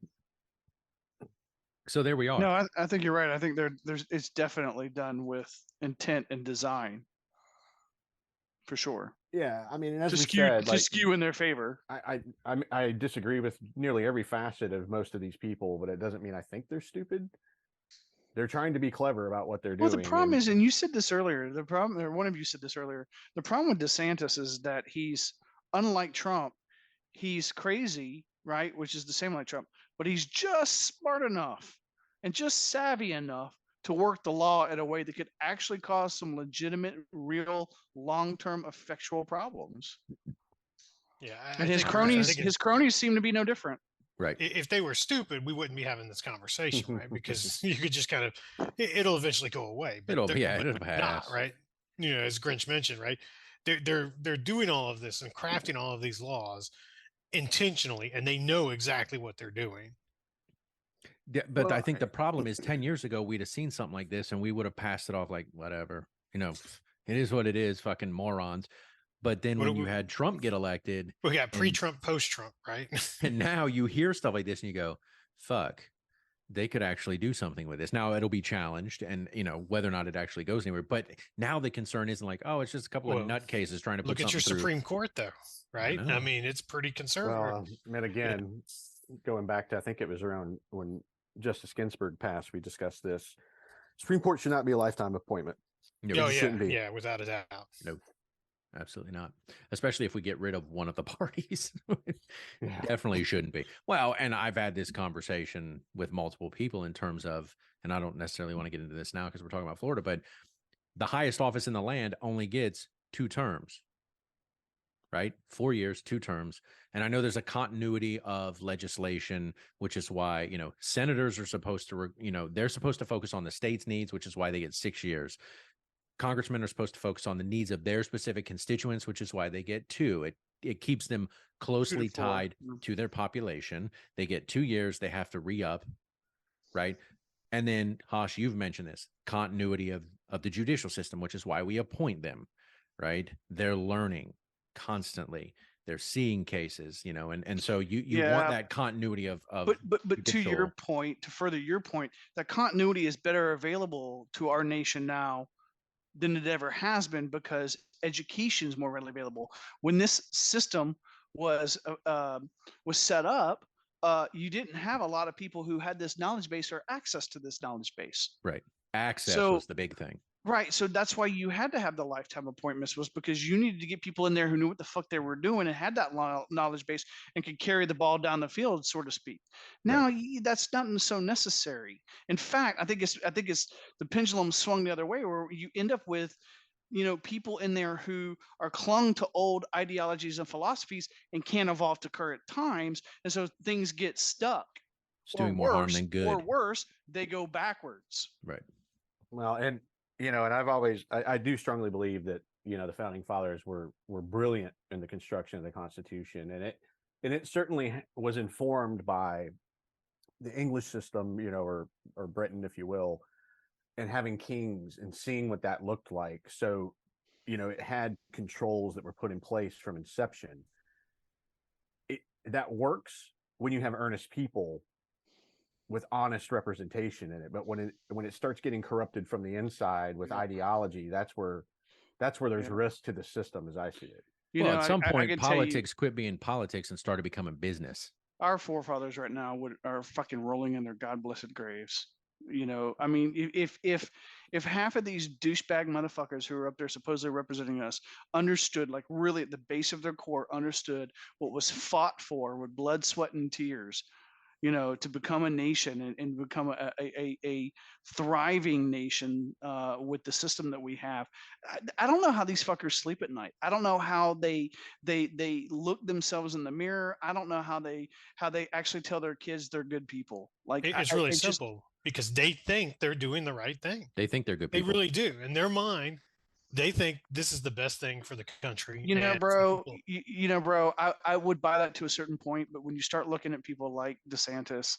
So there we are. No, I think you're right. I think there's it's definitely done with intent and design, for sure. Yeah, I mean, and as To we skew said, to skew in their favor. I disagree with nearly every facet of most of these people, but it doesn't mean I think they're stupid. They're trying to be clever about what they're Well, doing. the problem and- is, and you said this earlier, the problem, or one of you said this earlier, the problem with DeSantis is that he's, unlike Trump, he's crazy, right? Which is the same like Trump, but he's just smart enough and just savvy enough to work the law in a way that could actually cause some legitimate, real, long-term, effectual problems. Yeah, And his cronies, think his cronies seem to be no different. Right. if they were stupid, we wouldn't be having this conversation, right? Because you could just kind of, it'll eventually go away. But It'll but pass. not, right? As Grinch mentioned, right? They're doing all of this and crafting all of these laws intentionally, and they know exactly what they're doing. Yeah, but I Well, think the problem is 10 years ago, we'd have seen something like this and we would have passed it off like, whatever, it is what it is, fucking morons. But then when you had Trump get elected, We got pre-Trump, post-Trump, right? and now you hear stuff like this and you go, fuck, they could actually do something with this. Now it'll be challenged and, whether or not it actually goes anywhere. But now the concern isn't like, oh, it's just a couple of nutcases trying to put Look at your something through. Supreme Court, though, right? know. I mean, it's pretty conservative. Well, and again, going back to, I think it was around when Justice Ginsburg passed, we discussed this. Supreme Court should not be a lifetime appointment. No, Oh it yeah, shouldn't be. yeah, without a doubt. No, absolutely not. Especially if we get rid of one of the parties. Yeah. Definitely shouldn't be. Well, and I've had this conversation with multiple people in terms of, and I don't necessarily want to get into this now because we're talking about Florida, but the highest office in the land only gets 2 terms, right? 4 years, 2 terms. And I know there's a continuity of legislation, which is why, senators are supposed to, they're supposed to focus on the state's needs, which is why they get 6 years. Congressmen are supposed to focus on the needs of their specific constituents, which is why they get 2. It keeps them closely 2 to 4. tied to their population. They get 2 years. They have to re-up, right? And then, Hosh, you've mentioned this continuity of the judicial system, which is why we appoint them, right? They're learning constantly. They're seeing cases, and so you want that continuity of but to your point, to further your point, that continuity is better available to our nation now than it ever has been because education is more readily available. When this system was set up, you didn't have a lot of people who had this knowledge base or access to this knowledge base. Right. Access was the big thing. Right. So that's why you had to have the lifetime appointments, was because you needed to get people in there who knew what the fuck they were doing and had that knowledge base and could carry the ball down the field, so to speak. Now that's not so necessary. In fact, I think it's the pendulum swung the other way, where you end up with people in there who are clung to old ideologies and philosophies and can't evolve to current times, and so things get stuck. It's doing more harm than good. Or worse, they go backwards. Right. Well, and and I do strongly believe that the founding fathers were brilliant in the construction of the Constitution, and it certainly was informed by the English system, or Britain, if you will, and having kings and seeing what that looked like. So, it had controls that were put in place from inception. That works when you have earnest people with honest representation in it. But when it starts getting corrupted from the inside with ideology, that's where there's risk to the system, as I see it. At some point, politics quit being politics and started becoming business. Our forefathers right now are fucking rolling in their God blessed graves. I mean, if half of these douchebag motherfuckers who are up there supposedly representing us understood, like really at the base of their core, understood what was fought for with blood, sweat, and tears, to become a nation and become a thriving nation with the system that we have. I don't know how these fuckers sleep at night. I don't know how they look themselves in the mirror. I don't know how they actually tell their kids they're good people. Like it's really simple because they think they're doing the right thing. They think they're good people. They really do. In their mind, they think this is the best thing for the country. Bro, bro, I would buy that to a certain point, but when you start looking at people like DeSantis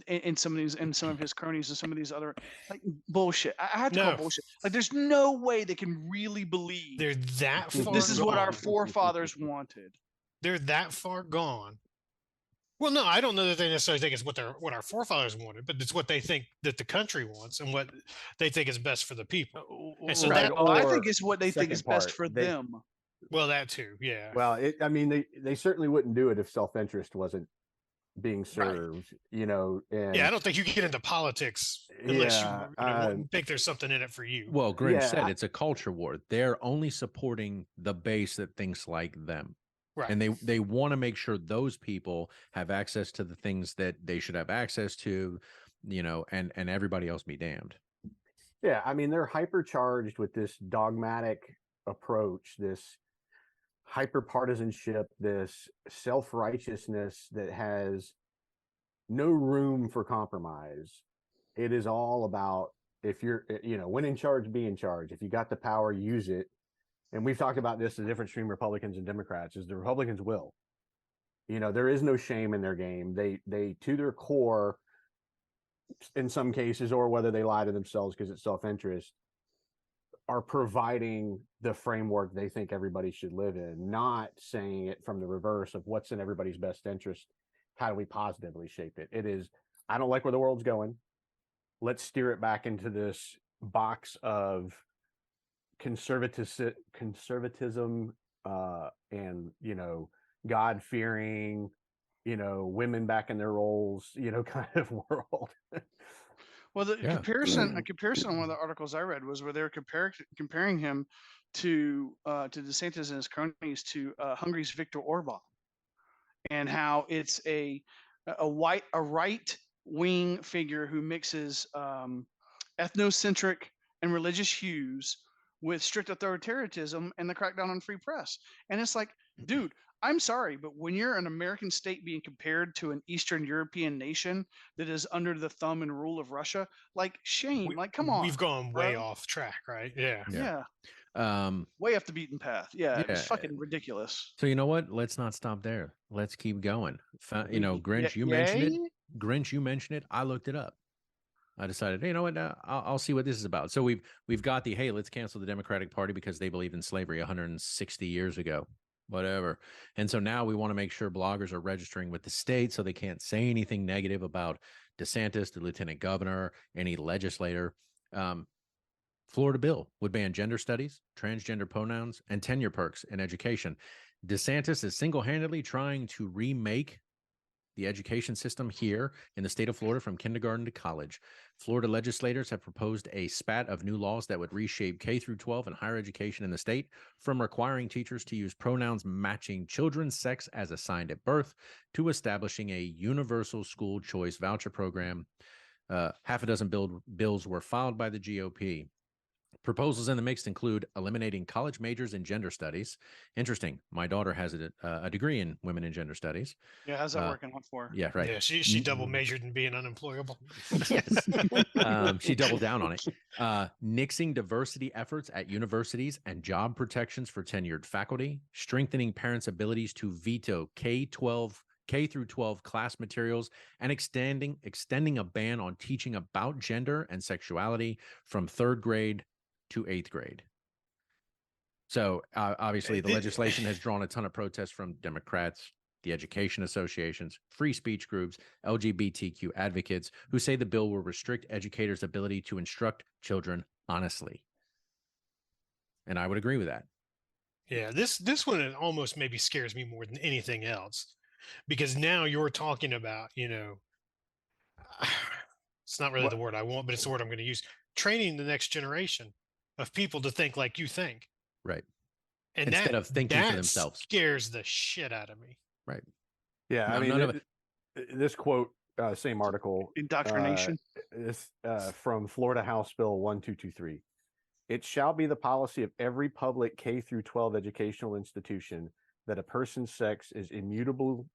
and some of his cronies and some of these other like bullshit, I have to call bullshit. Like, there's no way they can really believe they're that far. This is what our forefathers wanted. They're that far gone. Well, no, I don't know that they necessarily think it's what our forefathers wanted, but it's what they think that the country wants and what they think is best for the people. And so I think it's what they think is best for them. Well, that too, yeah. Well, they certainly wouldn't do it if self-interest wasn't being served, And I don't think you get into politics unless you think there's something in it for you. Well, Grinch said it's a culture war. They're only supporting the base that thinks like them. Right. And they want to make sure those people have access to the things that they should have access to, and everybody else be damned. Yeah, I mean, they're hypercharged with this dogmatic approach, this hyper-partisanship, this self-righteousness that has no room for compromise. It is all about, if you're, when in charge, be in charge. If you got the power, use it. And we've talked about this, the difference between Republicans and Democrats is the Republicans will. There is no shame in their game. They to their core, in some cases, or whether they lie to themselves because it's self-interest, are providing the framework they think everybody should live in, not saying it from the reverse of what's in everybody's best interest. How do we positively shape it? It is, I don't like where the world's going. Let's steer it back into this box of conservatism and God-fearing, women back in their roles, kind of world. Well, a comparison on one of the articles I read was where they were comparing him to DeSantis and his cronies to Hungary's Viktor Orban, and how it's a right-wing figure who mixes ethnocentric and religious hues with strict authoritarianism and the crackdown on free press. And it's like, dude, I'm sorry, but when you're an American state being compared to an Eastern European nation that is under the thumb and rule of Russia, like, shame, come on. We've gone way off track, right? Yeah. Way off the beaten path. It's fucking ridiculous. So you know what? Let's not stop there. Let's keep going. Grinch, you mentioned it. Grinch, you mentioned it. I looked it up. I decided, hey, you know what? I'll see what this is about. So we've got the, hey, let's cancel the Democratic Party because they believed in slavery 160 years ago, whatever. And so now we want to make sure bloggers are registering with the state so they can't say anything negative about DeSantis, the lieutenant governor, any legislator. Florida bill would ban gender studies, transgender pronouns, and tenure perks in education. DeSantis is single-handedly trying to remake the education system here in the state of Florida from kindergarten to college. Florida legislators have proposed a spat of new laws that would reshape K through 12 and higher education in the state, from requiring teachers to use pronouns matching children's sex as assigned at birth to establishing a universal school choice voucher program. Half a dozen bills were filed by the GOP. Proposals in the mix include eliminating college majors in gender studies. Interesting. My daughter has a degree in women and gender studies. Yeah, how's that working out for her? Yeah, right. Yeah, she double majored in being unemployable. Yes. She doubled down on it. Nixing diversity efforts at universities and job protections for tenured faculty, strengthening parents' abilities to veto K through 12 class materials, and extending a ban on teaching about gender and sexuality from 3rd grade to 8th grade. So obviously the legislation has drawn a ton of protests from Democrats, the education associations, free speech groups, LGBTQ advocates who say the bill will restrict educators' ability to instruct children honestly. And I would agree with that. Yeah, this one almost maybe scares me more than anything else, because now you're talking about, it's not really the word I want, but it's the word I'm going to use, training the next generation of people to think like you think. Right. And instead of thinking for themselves. Scares the shit out of me. Right. Yeah, Now, I mean, this quote, same article, Indoctrination. is from Florida House Bill 1223. It shall be the policy of every public K through 12 educational institution that a person's sex is an immutable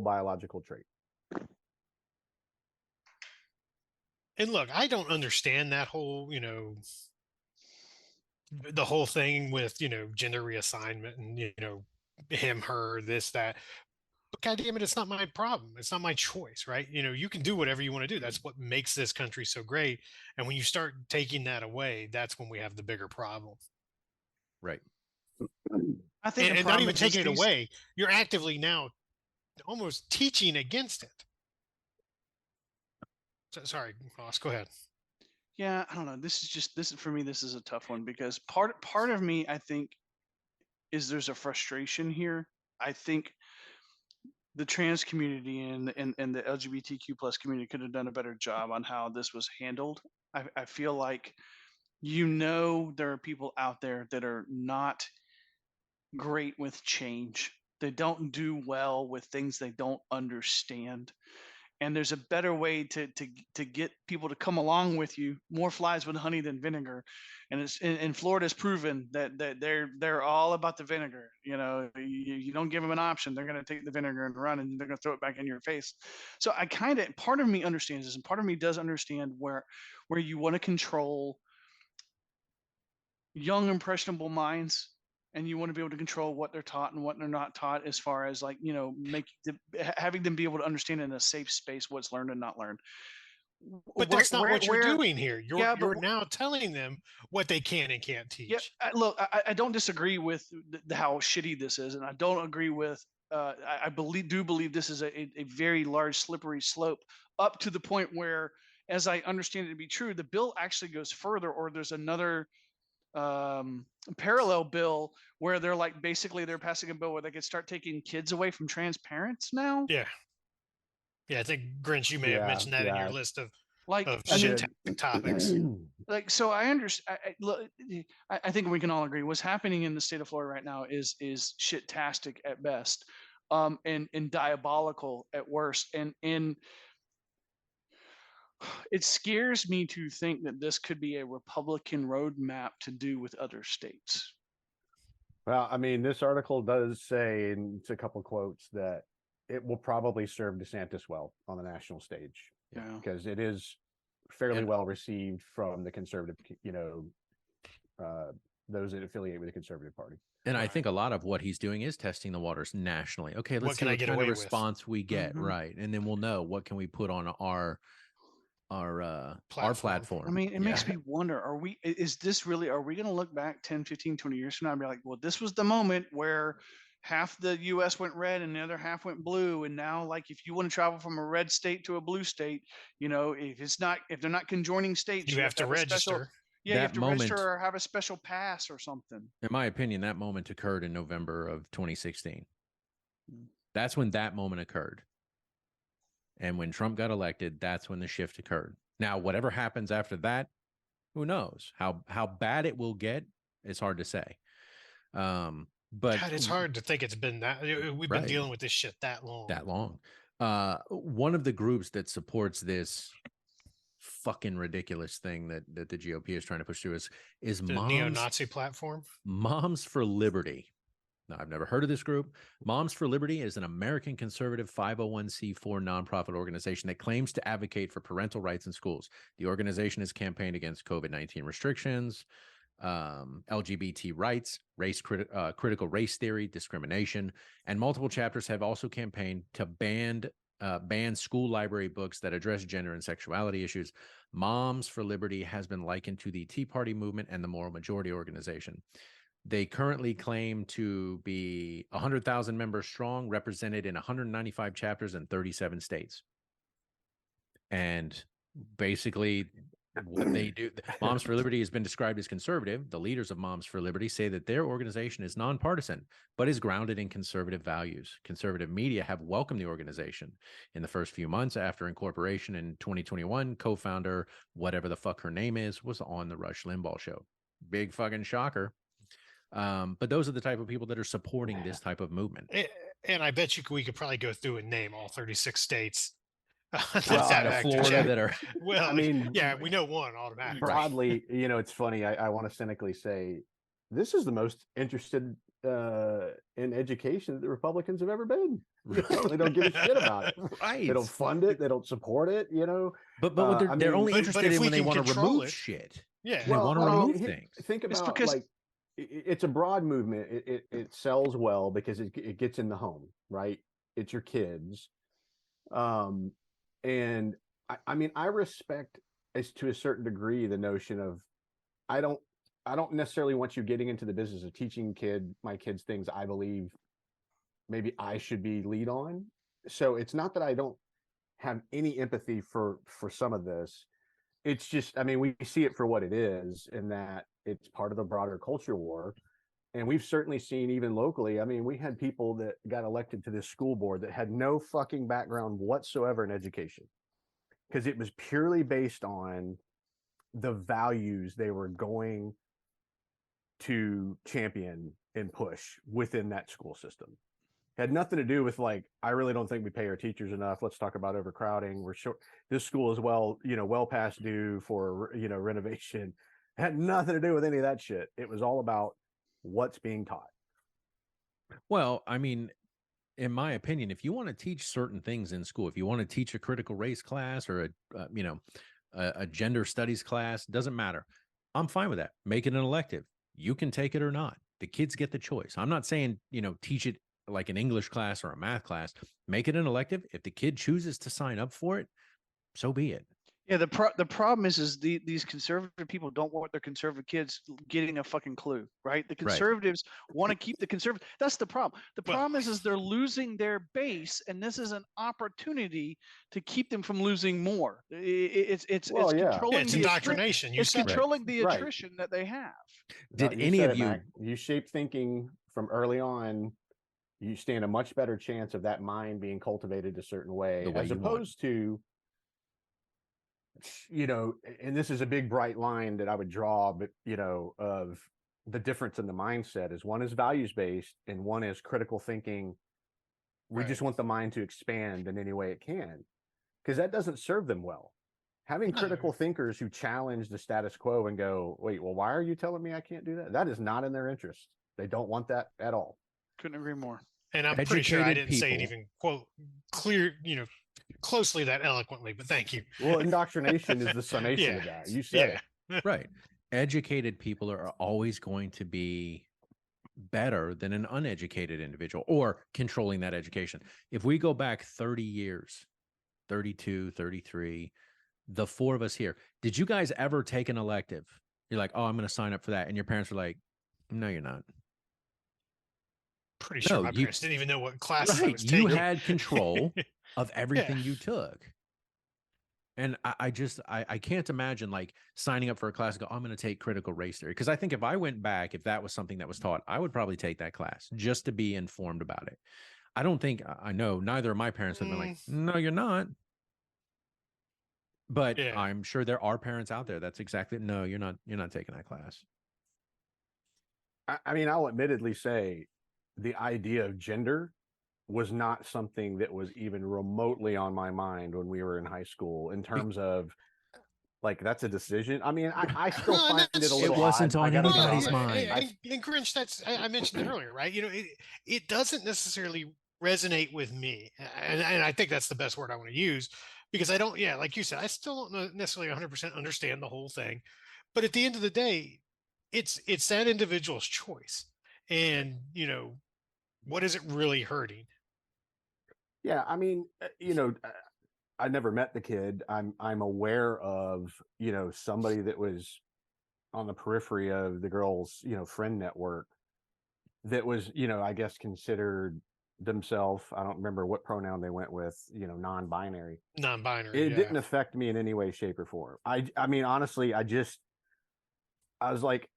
biological trait. And look, I don't understand that whole, the whole thing with, gender reassignment and, him, her, this, that. But God damn it, it's not my problem. It's not my choice, right? You can do whatever you want to do. That's what makes this country so great. And when you start taking that away, that's when we have the bigger problem. Right. I think, and not even taking it away, you're actively now almost teaching against it. So, sorry, Ross, go ahead. Yeah, I don't know. This is for me. This is a tough one because part of me, I think, is there's a frustration here. I think the trans community and the LGBTQ plus community could have done a better job on how this was handled. I feel like, there are people out there that are not great with change. They don't do well with things they don't understand. And there's a better way to get people to come along with you. More flies with honey than vinegar, and it's in Florida's proven that they're all about the vinegar. You don't give them an option, they're going to take the vinegar and run, and they're going to throw it back in your face. So part of me understands this, and part of me does understand where you want to control young impressionable minds, and you want to be able to control what they're taught and what they're not taught, as far as having them be able to understand in a safe space what's learned and not learned. But that's not what you're doing here. You're now telling them what they can and can't teach. Yeah, look, I don't disagree with how shitty this is, and I don't agree with. I do believe this is a very large slippery slope, up to the point where, as I understand it to be true, the bill actually goes further, or there's another parallel bill where they're passing a bill where they could start taking kids away from trans parents now. Yeah, I think Grinch, you may have mentioned that in your list of shit topics. So I understand. I think we can all agree what's happening in the state of Florida right now is shit-tastic at best, and diabolical at worst, and it scares me to think that this could be a Republican roadmap to do with other states. Well, I mean, this article does say, and it's a couple quotes, that it will probably serve DeSantis well on the national stage. Yeah, because it is fairly well received from the conservative, those that affiliate with the Conservative Party. And I think a lot of what he's doing is testing the waters nationally. Okay, let's see what kind of response we get, right? And then we'll know what can we put on our platform. I mean, it makes me wonder, are we going to look back 10, 15, 20 years from now and be like, well, this was the moment where half the US went red and the other half went blue, and now, like, if you want to travel from a red state to a blue state, if they're not conjoining states, you have to register. You have to register or have a special pass or something. In my opinion, that moment occurred in November of 2016. That's when that moment occurred. And when Trump got elected, that's when the shift occurred. Now, whatever happens after that, who knows? How bad it will get, it's hard to say. But God, it's hard to think it's been that. We've been dealing with this shit that long. One of the groups that supports this fucking ridiculous thing that the GOP is trying to push through is The neo-Nazi platform. Moms for Liberty. Now, I've never heard of this group. Moms for Liberty is an American conservative 501c4 nonprofit organization that claims to advocate for parental rights in schools. The organization has campaigned against COVID-19 restrictions, LGBT rights, critical race theory, discrimination, and multiple chapters have also campaigned to ban school library books that address gender and sexuality issues. Moms for Liberty has been likened to the Tea Party movement and the Moral Majority organization. They currently claim to be 100,000 members strong, represented in 195 chapters in 37 states. And basically, what they do, Moms for Liberty has been described as conservative. The leaders of Moms for Liberty say that their organization is nonpartisan, but is grounded in conservative values. Conservative media have welcomed the organization. In the first few months after incorporation in 2021, co-founder, whatever the fuck her name is, was on the Rush Limbaugh show. Big fucking shocker. But those are the type of people that are supporting this type of movement. And I bet we could probably go through and name all 36 states outside of Florida that are. Well, I mean, yeah, we know one automatically. Broadly, it's funny. I want to cynically say this is the most interested in education that the Republicans have ever been. They don't give a shit about it. Right. They don't fund it. They don't support it. But they're only interested in when they want to remove shit. Yeah. They want to remove things. Think about it's a broad movement. It sells well because it gets in the home, right? It's your kids. And I mean, I respect as to a certain degree the notion of I don't necessarily want you getting into the business of teaching my kids things I believe maybe I should be lead on. So it's not that I don't have any empathy for some of this. It's just, I mean, we see it for what it is, in that it's part of the broader culture war. And we've certainly seen, even locally, I mean, we had people that got elected to this school board that had no fucking background whatsoever in education, because it was purely based on the values they were going to champion and push within that school system. It had nothing to do with I really don't think we pay our teachers enough. Let's talk about overcrowding. We're short. This school is well past due for, renovation. It had nothing to do with any of that shit. It was all about what's being taught. Well, I mean, in my opinion, if you want to teach certain things in school, if you want to teach a critical race class or a gender studies class, doesn't matter. I'm fine with that. Make it an elective. You can take it or not. The kids get the choice. I'm not saying, teach it like an English class or a math class. Make it an elective. If the kid chooses to sign up for it, so be it. Yeah, the problem is these conservative people don't want their conservative kids getting a fucking clue, right? The conservatives want to keep the conservative. That's the problem. The problem is they're losing their base, and this is an opportunity to keep them from losing more. It's controlling. It's indoctrination. It's controlling the attrition that they have. Did any of you? You shape thinking from early on. You stand a much better chance of that mind being cultivated a certain way as opposed to. And this is a big bright line that I would draw, but of the difference in the mindset is one is values based and one is critical thinking. We just want the mind to expand in any way it can, because that doesn't serve them well. Having critical thinkers who challenge the status quo and go, wait, well, why are you telling me I can't do that? That is not in their interest. They don't want that at all. Couldn't agree more. And I'm pretty sure I didn't say it even clear, closely that eloquently, but thank you. Well, indoctrination is the summation of that. You said it. Right. Educated people are always going to be better than an uneducated individual or controlling that education. If we go back 30 years, 32, 33, the four of us here, did you guys ever take an elective? You're like, oh, I'm going to sign up for that. And your parents were like, no, you're not. Pretty sure my parents didn't even know what classes I was taking. You had control of everything you took. And I can't imagine signing up for a class and go, I'm going to take critical race theory. Because I think if I went back, if that was something that was taught, I would probably take that class just to be informed about it. I know neither of my parents have been like, no, you're not. But I'm sure there are parents out there that's exactly, no, you're not taking that class. I mean, I'll admittedly say the idea of gender was not something that was even remotely on my mind when we were in high school in terms of like that's a decision. I mean, I still Well, and find it a that's- little It wasn't odd. I on gotta be anybody's honest. mind. And Grinch, I mentioned it earlier, right? You know, it doesn't necessarily resonate with me, and I think that's the best word I want to use, because I don't, yeah, like you said, I still don't necessarily 100% understand the whole thing, but at the end of the day, it's that individual's choice, and you know, what is it really hurting? Yeah, I mean, I never met the kid. I'm aware of, somebody that was on the periphery of the girl's, friend network that was, I guess considered themselves, I don't remember what pronoun they went with, non-binary. Non-binary, It yeah. didn't affect me in any way, shape, or form. I mean, honestly, I was like,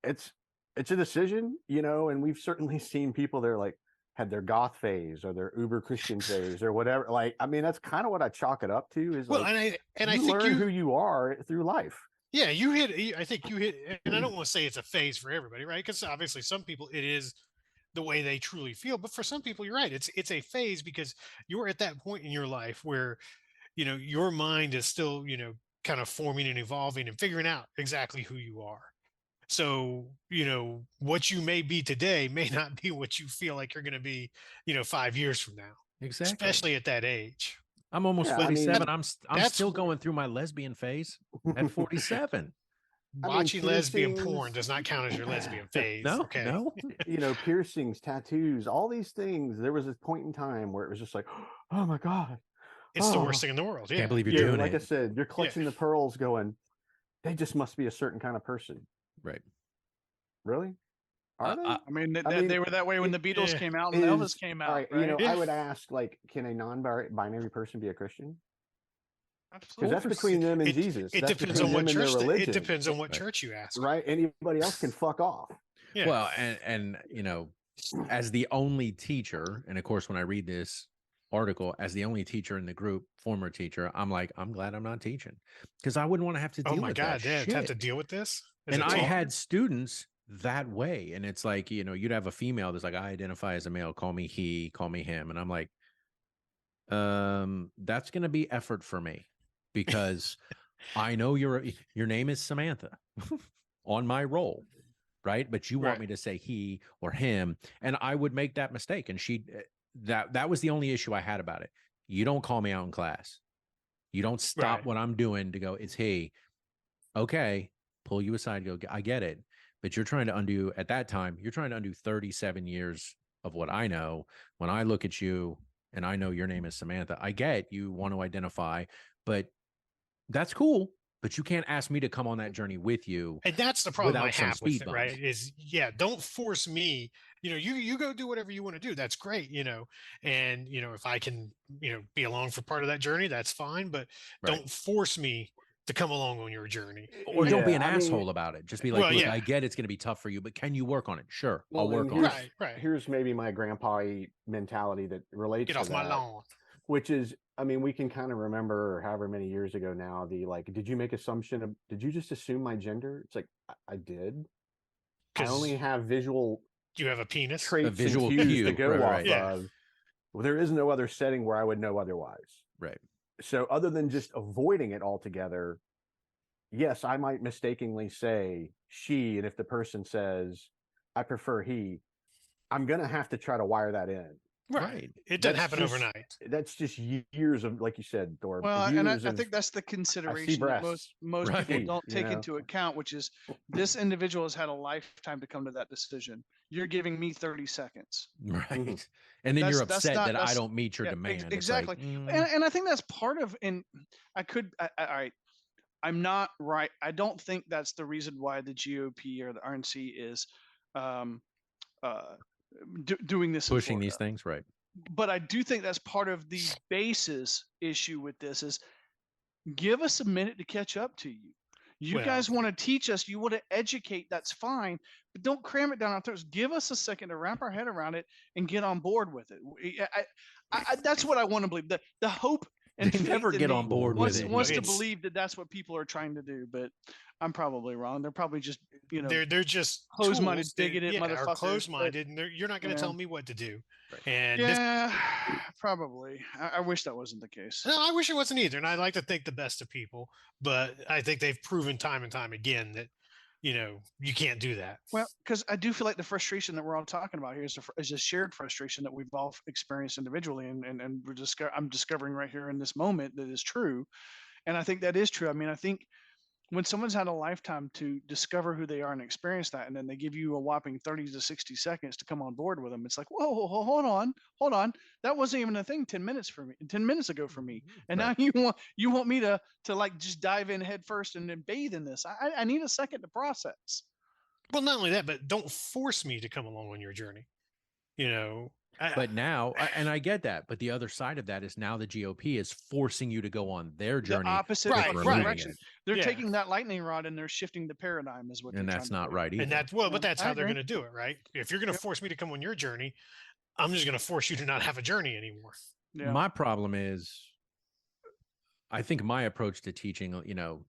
it's a decision, and we've certainly seen people that are like had their goth phase or their uber Christian phase or whatever. Like, I mean, that's kind of what I chalk it up to is Well, like and I you think learn who you are through life. yeah, I think you hit, and I don't want to say it's a phase for everybody, right? Because obviously some people it is the way they truly feel, but for some people, you're right. It's a phase because you're at that point in your life where your mind is still kind of forming and evolving and figuring out exactly who you are. So what you may be today may not be what you feel like you're going to be 5 years from now, Exactly. especially at that age. I'm almost Yeah, I mean, 47. I'm that's still wh- going through my lesbian phase at 47. I mean, Watching lesbian porn piercings, does not count as your lesbian phase. No, Okay. no. piercings, tattoos, all these things. There was a point in time where it was just like, oh my God. It's the worst thing in the world. Yeah. Can't believe you're Yeah, doing like I it. said, you're clutching the pearls going, they just must be a certain kind of person. Right. Really? Are they? I mean, I mean, they were that way when the Beatles yeah, came out and Elvis came all out, right, right? I would ask, like, can a non-binary person be a Christian? Because Absolutely. that's between them and Jesus. It That's depends between on what them and their church. religion. It depends on what Right. church you ask. Right? Anybody else can fuck off. Yeah. Well, and as the only teacher, and of course, when I read this article, as the only teacher in the group, former teacher, I'm like, I'm glad I'm not teaching because I wouldn't want to have to Oh deal my with God, that Dad, shit. have to deal with this. And I had students that way, and it's like you'd have a female that's like, I identify as a male, call me he, call me him, and I'm like, that's going to be effort for me because I know your name is Samantha on my roll, right? But you want Right. me to say he or him, and I would make that mistake. And that was the only issue I had about it. You don't call me out in class. You don't stop Right. what I'm doing to go, it's he. Okay, pull you aside, go, I get it. But you're trying to undo, at that time, you're trying to undo 37 years of what I know. When I look at you and I know your name is Samantha, I get you want to identify, but that's cool. But you can't ask me to come on that journey with you. And that's the problem I without some have with speed it, right? bumps. Is don't force me. You go do whatever you want to do. That's great, and if I can, be along for part of that journey, that's fine. But Right. don't force me to come along on your journey. Or don't be an I mean, asshole about it. Just be like, Well, look, yeah. I get it's going to be tough for you, but can you work on it? Sure, well, I'll work and on it. Right, right. Here's maybe my grandpa-y mentality that relates Get to off my that, lawn. which is, I mean, we can kind of remember however many years ago now, the like, did you make assumption of, did you just assume my gender? It's like, I did. I only Because have visual you have a penis. traits visual and cues cue, to go right, off right. Yeah. of. Well, there is no other setting where I would know otherwise. Right. So other than just avoiding it altogether, yes, I might mistakenly say she, and if the person says I prefer he, I'm gonna have to try to wire that in. Right. It doesn't That's happen just- overnight. That's just years of, like you said, Thor. Well, and I years of, think that's the consideration that breasts. most Right. people don't You take know? into account, which is this individual has had a lifetime to come to that decision. You're giving me 30 seconds. Right. And then you're upset that I don't meet your demand. It's exactly. like, And I think that's part of, and all right, I'm not right. I don't think that's the reason why the GOP or the RNC is doing this in pushing Florida. these things, right? But I do think that's part of the basis issue with this is give us a minute to catch up to you. You Well- guys want to teach us, you want to educate, that's fine, but don't cram it down our throats. Give us a second to wrap our head around it and get on board with it. That's what I want to believe. The hope and They faith never in get me on board with wants, it. wants to It's- believe that that's what people are trying to do, but I'm probably wrong. They're probably just, you know, they're just closed-minded, tools that- bigoted yeah, motherfuckers are that- closed-minded, and you're not going to Yeah. tell me what to do. Right. And this, yeah, probably. I wish that wasn't the case. no, I wish it wasn't either. And I like to think the best of people, but I think they've proven time and time again that, you know, you can't do that. Well, because I do feel like the frustration that we're all talking about here is a shared frustration that we've all experienced individually, and I'm discovering right here in this moment that is true, and I think that is true. I mean, I think when someone's had a lifetime to discover who they are and experience that, and then they give you a whopping 30 to 60 seconds to come on board with them, it's like, whoa, hold on, that wasn't even a thing 10 minutes for me, 10 minutes ago for me, and Right. now you want me to like just dive in head first and then bathe in this. I need a second to process. Well, not only that, but don't force me to come along on your journey. You know, But now, and I get that, but the other side of that is now the GOP is forcing you to go on their journey. The opposite Right, fucking right. direction. They're Yeah. taking that lightning rod and they're shifting the paradigm, is what. And they're that's trying to not do. right either. and that's well, Yeah, but that's I how they're agree. going to do it, right? If you're going to Yep. force me to come on your journey, I'm just going to force you to not have a journey anymore. Yeah. My problem is, I think my approach to teaching, you know,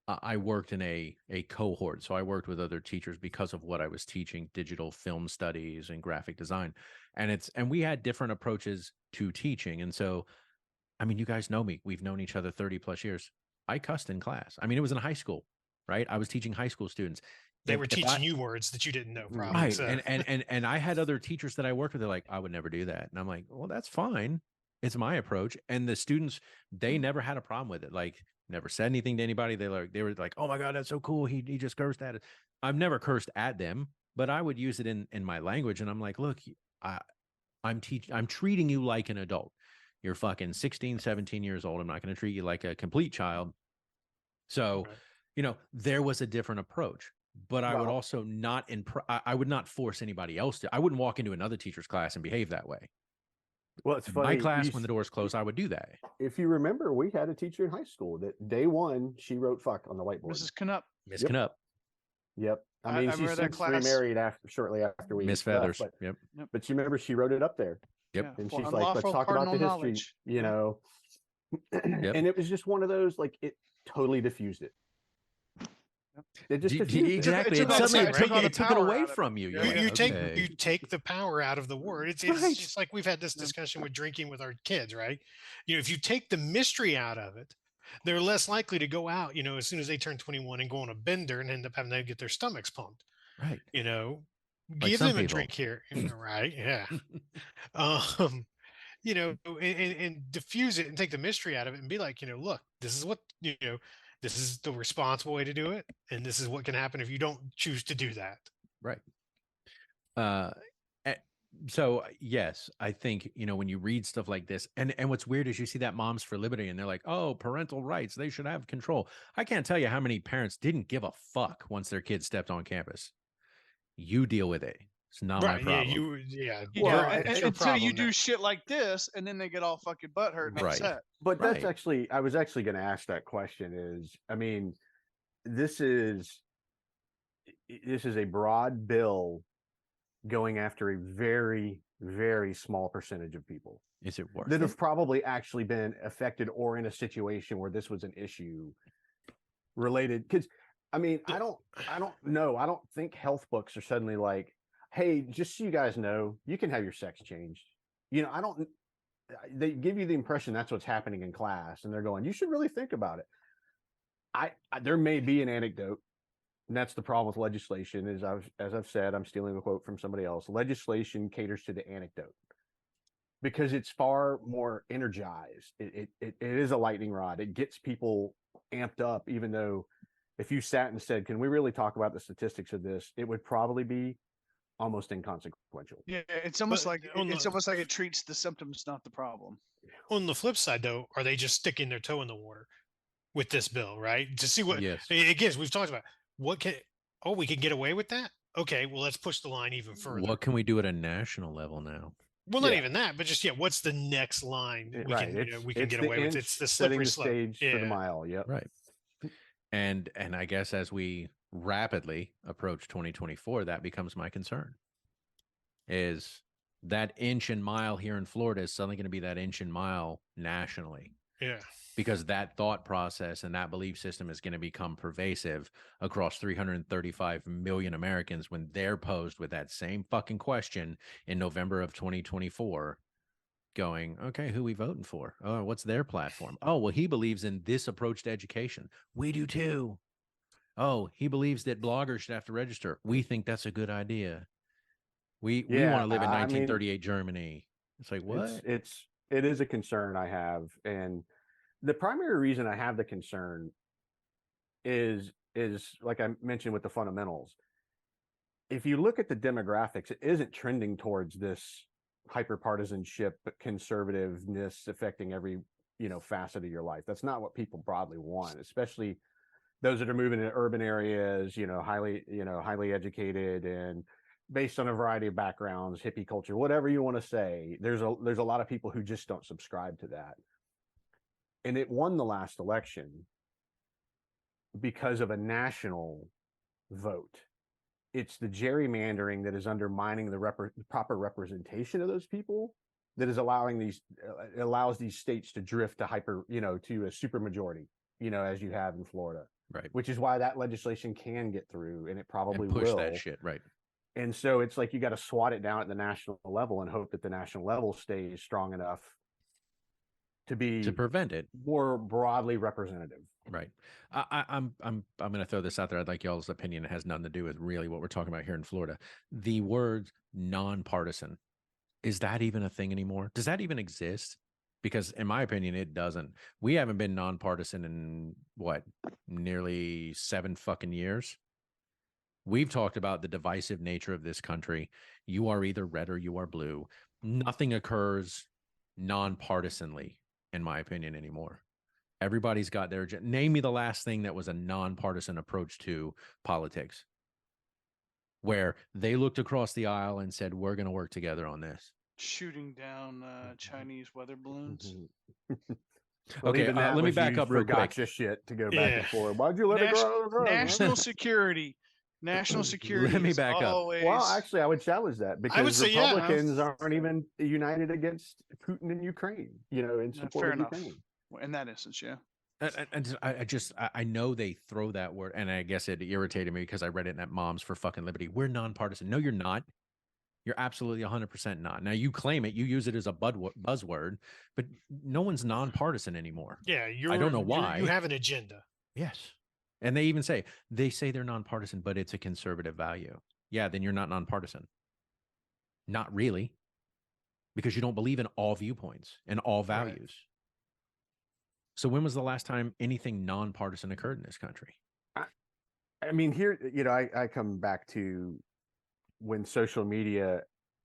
I worked in a cohort. So I worked with other teachers because of what I was teaching, digital film studies and graphic design. And we had different approaches to teaching. And so, I mean, you guys know me. We've known each other 30 plus years. I cussed in class. I mean, it was in high school, right? I was teaching high school students. They If- were if I- teaching you words that you didn't know, probably. Right. So. And I had other teachers that I worked with. They're like, I would never do that. And I'm like, well, that's fine. It's my approach. And the students, they never had a problem with it. Like, never said anything to anybody. They were like, oh my God, that's so cool. He just cursed at it. I've never cursed at them, but I would use it in my language. And I'm like, look, I'm treating you like an adult. You're fucking 16, 17 years old. I'm not going to treat you like a complete child. So, Right. you know, there was a different approach, but I would Well- also not I would not force anybody else to. I wouldn't walk into another teacher's class and behave that way. Well, it's In funny. my you class, s- when the doors closed, I would do that. If you remember, we had a teacher in high school that day one she wrote "fuck" on the whiteboard. Mrs. Knupp. Miss Yep. Knupp, Yep. I I mean, remember she's that since class. remarried shortly after we Miss left, Feathers. but Yep. you remember she wrote it up there, Yep. Yeah, and for she's like, "Let's unlawful talk about the cardinal history," knowledge. you Yeah. know. And it was just one of those, like, it totally diffused it. It just diffused it. Exactly. took It all the suddenly power- took all the it took it power away out of it. from you. You're Yeah, like, You okay. take the power out of the word. It's Right. just like we've had this Yeah. discussion with drinking with our kids, right? You know, if you take the mystery out of it, they're less likely to go out, you know, as soon as they turn 21 and go on a bender and end up having to get their stomachs pumped. Right. You know, Like give some them a people. drink here, right? Yeah. You know, and diffuse it and take the mystery out of it and be like, you know, look, this is what, you know, this is the responsible way to do it, and this is what can happen if you don't choose to do that. Right. So yes, I think, you know, when you read stuff like this, and what's weird is you see that Moms for Liberty and they're like, oh, parental rights, they should have control. I can't tell you how many parents didn't give a fuck once their kids stepped on campus. You deal with it. It's not my Right? problem. Yeah. Well, your- I- it's and, your until you problem do now. shit like this, and then they get all fucking butthurt and Right. upset. But that's Right. actually, I was actually going to ask that question is, I mean, this is a broad bill going after a very, very small percentage of people Is it worth that it? have probably actually been affected or in a situation where this was an issue related. Because I mean, I don't know. I don't think health books are suddenly like, hey, just so you guys know, you can have your sex changed. You know, they give you the impression that's what's happening in class, and they're going, you should really think about it. There may be an anecdote, and that's the problem with legislation. As I've said, I'm stealing a quote from somebody else. Legislation caters to the anecdote because it's far more energized. It is a lightning rod. It gets people amped up, even though if you sat and said, can we really talk about the statistics of this? It would probably be almost inconsequential. Yeah, it's almost But like on it's the- almost like it treats the symptoms, not the problem. On the flip side, though, are they just sticking their toe in the water with this bill, right? To see what, Yes. again, as we've talked about, we can get away with that? Okay, well, let's push the line even further. What can we do at a national level now? Well, not Yeah. even that, but just, what's the next line that we Right. can, we can It's get the away with? inch It's the setting slippery the slope. stage for the Yeah. mile. Yep. Right. And I guess as we rapidly approach 2024, that becomes my concern. Is that inch and mile here in Florida is suddenly going to be that inch and mile nationally? Yeah. Because that thought process and that belief system is going to become pervasive across 335 million Americans when they're posed with that same fucking question in November of 2024, going, okay, who we voting for? Oh, what's their platform? Oh, well, he believes in this approach to education. We do too. Oh, he believes that bloggers should have to register. We think that's a good idea. We want to live in I mean, 1938 Germany. It's like, what? it is a concern I have, and the primary reason I have the concern is like I mentioned with the fundamentals. If you look at the demographics, it isn't trending towards this hyperpartisanship, conservativeness affecting every facet of your life. That's not what people broadly want, especially those that are moving to urban areas, highly educated and based on a variety of backgrounds, hippie culture, whatever you want to say. There's a lot of people who just don't subscribe to that. And it won the last election because of a national vote. It's the gerrymandering that is undermining the proper representation of those people that is allows these states to drift to to a super majority, as you have in Florida. Right. Which is why that legislation can get through, and it probably and push will. that shit, right. And so it's like you got to swat it down at the national level and hope that the national level stays strong enough to prevent it more broadly representative. Right. I'm going to throw this out there. I'd like y'all's opinion. It has nothing to do with really what we're talking about here in Florida. The word nonpartisan, is that even a thing anymore? Does that even exist? Because in my opinion, it doesn't. We haven't been nonpartisan in what, nearly 7 fucking years. We've talked about the divisive nature of this country. You are either red or you are blue. Nothing occurs nonpartisanly, in my opinion, anymore. Everybody's got their agenda. Name me the last thing that was a nonpartisan approach to politics, where they looked across the aisle and said, we're going to work together on this. Shooting down Chinese weather balloons. Well, okay, let me back up real quick. Gotcha shit to go back and forth. Why'd you let it go? National security. National security. Let me back up. Well, actually, I would challenge that because I would say, Republicans aren't even united against Putin in Ukraine. In support of Ukraine. In that instance, yeah. And I know they throw that word, and I guess it irritated me because I read it in at Moms for Fucking Liberty. We're nonpartisan. No, you're not. You're absolutely 100% not. Now you claim it, you use it as a buzzword, but no one's nonpartisan anymore. Yeah, I don't know why. You have an agenda. Yes, and they say they're nonpartisan, but it's a conservative value. Yeah, then you're not nonpartisan. Not really, because you don't believe in all viewpoints and all values. Right. So when was the last time anything nonpartisan occurred in this country? I mean, here, I come back to when social media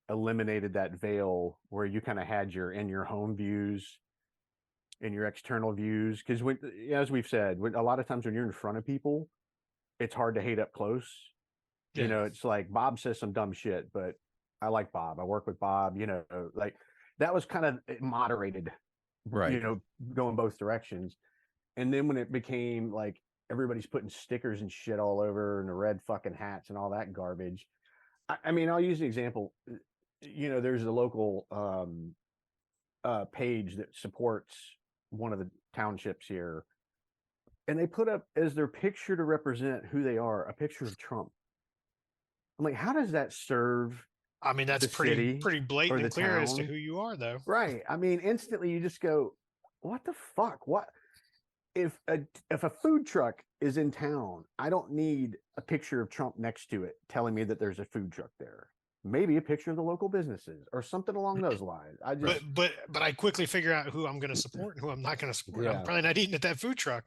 eliminated that veil where you kind of had your home views and your external views. Because as we've said, a lot of times when you're in front of people, it's hard to hate up close. Yeah. It's like Bob says some dumb shit, but I like Bob. I work with Bob, like that was kind of moderated. Right. Going both directions. And then when it became like everybody's putting stickers and shit all over and the red fucking hats and all that garbage. I mean, I'll use an example. There's a local page that supports one of the townships here. And they put up as their picture to represent who they are, a picture of Trump. I'm like, how does that serve? I mean, that's pretty blatant and clear as to who you are, though. Right. I mean, instantly you just go, what the fuck? What if a food truck is in town? I don't need a picture of Trump next to it telling me that there's a food truck there. Maybe a picture of the local businesses or something along those lines. But I quickly figure out who I'm going to support and who I'm not going to support. Yeah. I'm probably not eating at that food truck.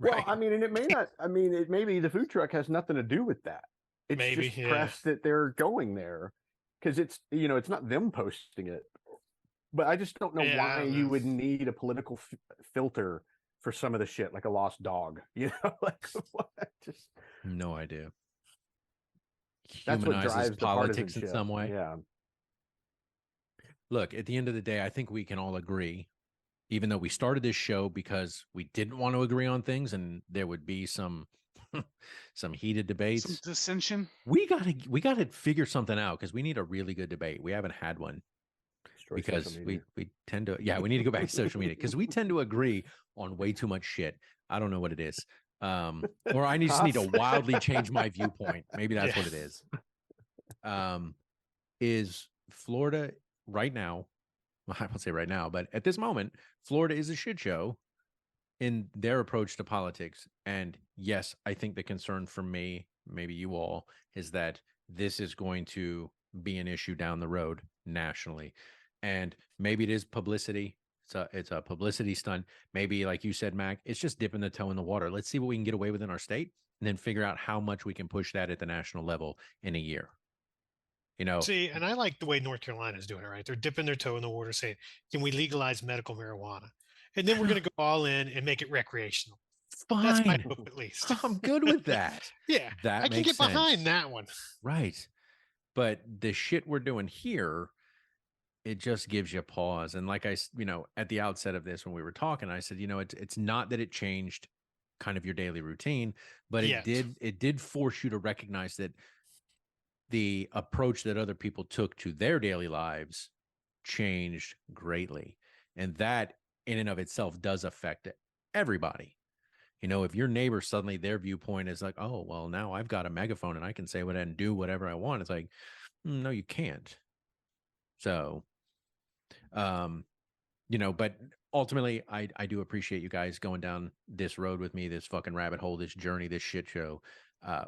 Well, right. I mean, and it may not. I mean, it maybe the food truck has nothing to do with that. It's maybe just press that they're going there because it's it's not them posting it. But I just don't know why you would need a political filter for some of the shit, like a lost dog. Like what? Just no idea. That's what drives politics in some way. Yeah. Look, at the end of the day, I think we can all agree, even though we started this show because we didn't want to agree on things, and there would be some heated debates, some dissension. We gotta figure something out because we need a really good debate. We haven't had one. destroy because social media. we tend to, yeah, we need to go back to social media because we tend to agree on way too much shit. I don't know what it is. Or I just need to wildly change my viewpoint. Maybe that's what it is. Is Florida right now, well, I won't say right now, but at this moment, Florida is a shit show in their approach to politics. And yes, I think the concern for me, maybe you all, is that this is going to be an issue down the road nationally. And maybe it is publicity. It's a publicity stunt. Maybe, like you said, Mac, it's just dipping the toe in the water. Let's see what we can get away with in our state and then figure out how much we can push that at the national level in a year. You know, See, and I like the way North Carolina is doing it, right? They're dipping their toe in the water saying, can we legalize medical marijuana? And then we're going to go all in and make it recreational. That's my fine. hope, at least. I'm good with that. Yeah, That I can makes get behind sense. that one. Right. But the shit we're doing here, it just gives you pause. And like at the outset of this, when we were talking, I said, it's not that it changed kind of your daily routine, but Yet. it did force you to recognize that the approach that other people took to their daily lives changed greatly. And that in and of itself does affect everybody. If your neighbor suddenly their viewpoint is like, oh, well, now I've got a megaphone and I can say what and do whatever I want. It's like, no, you can't. So, but ultimately I do appreciate you guys going down this road with me, this fucking rabbit hole, this journey, this shit show.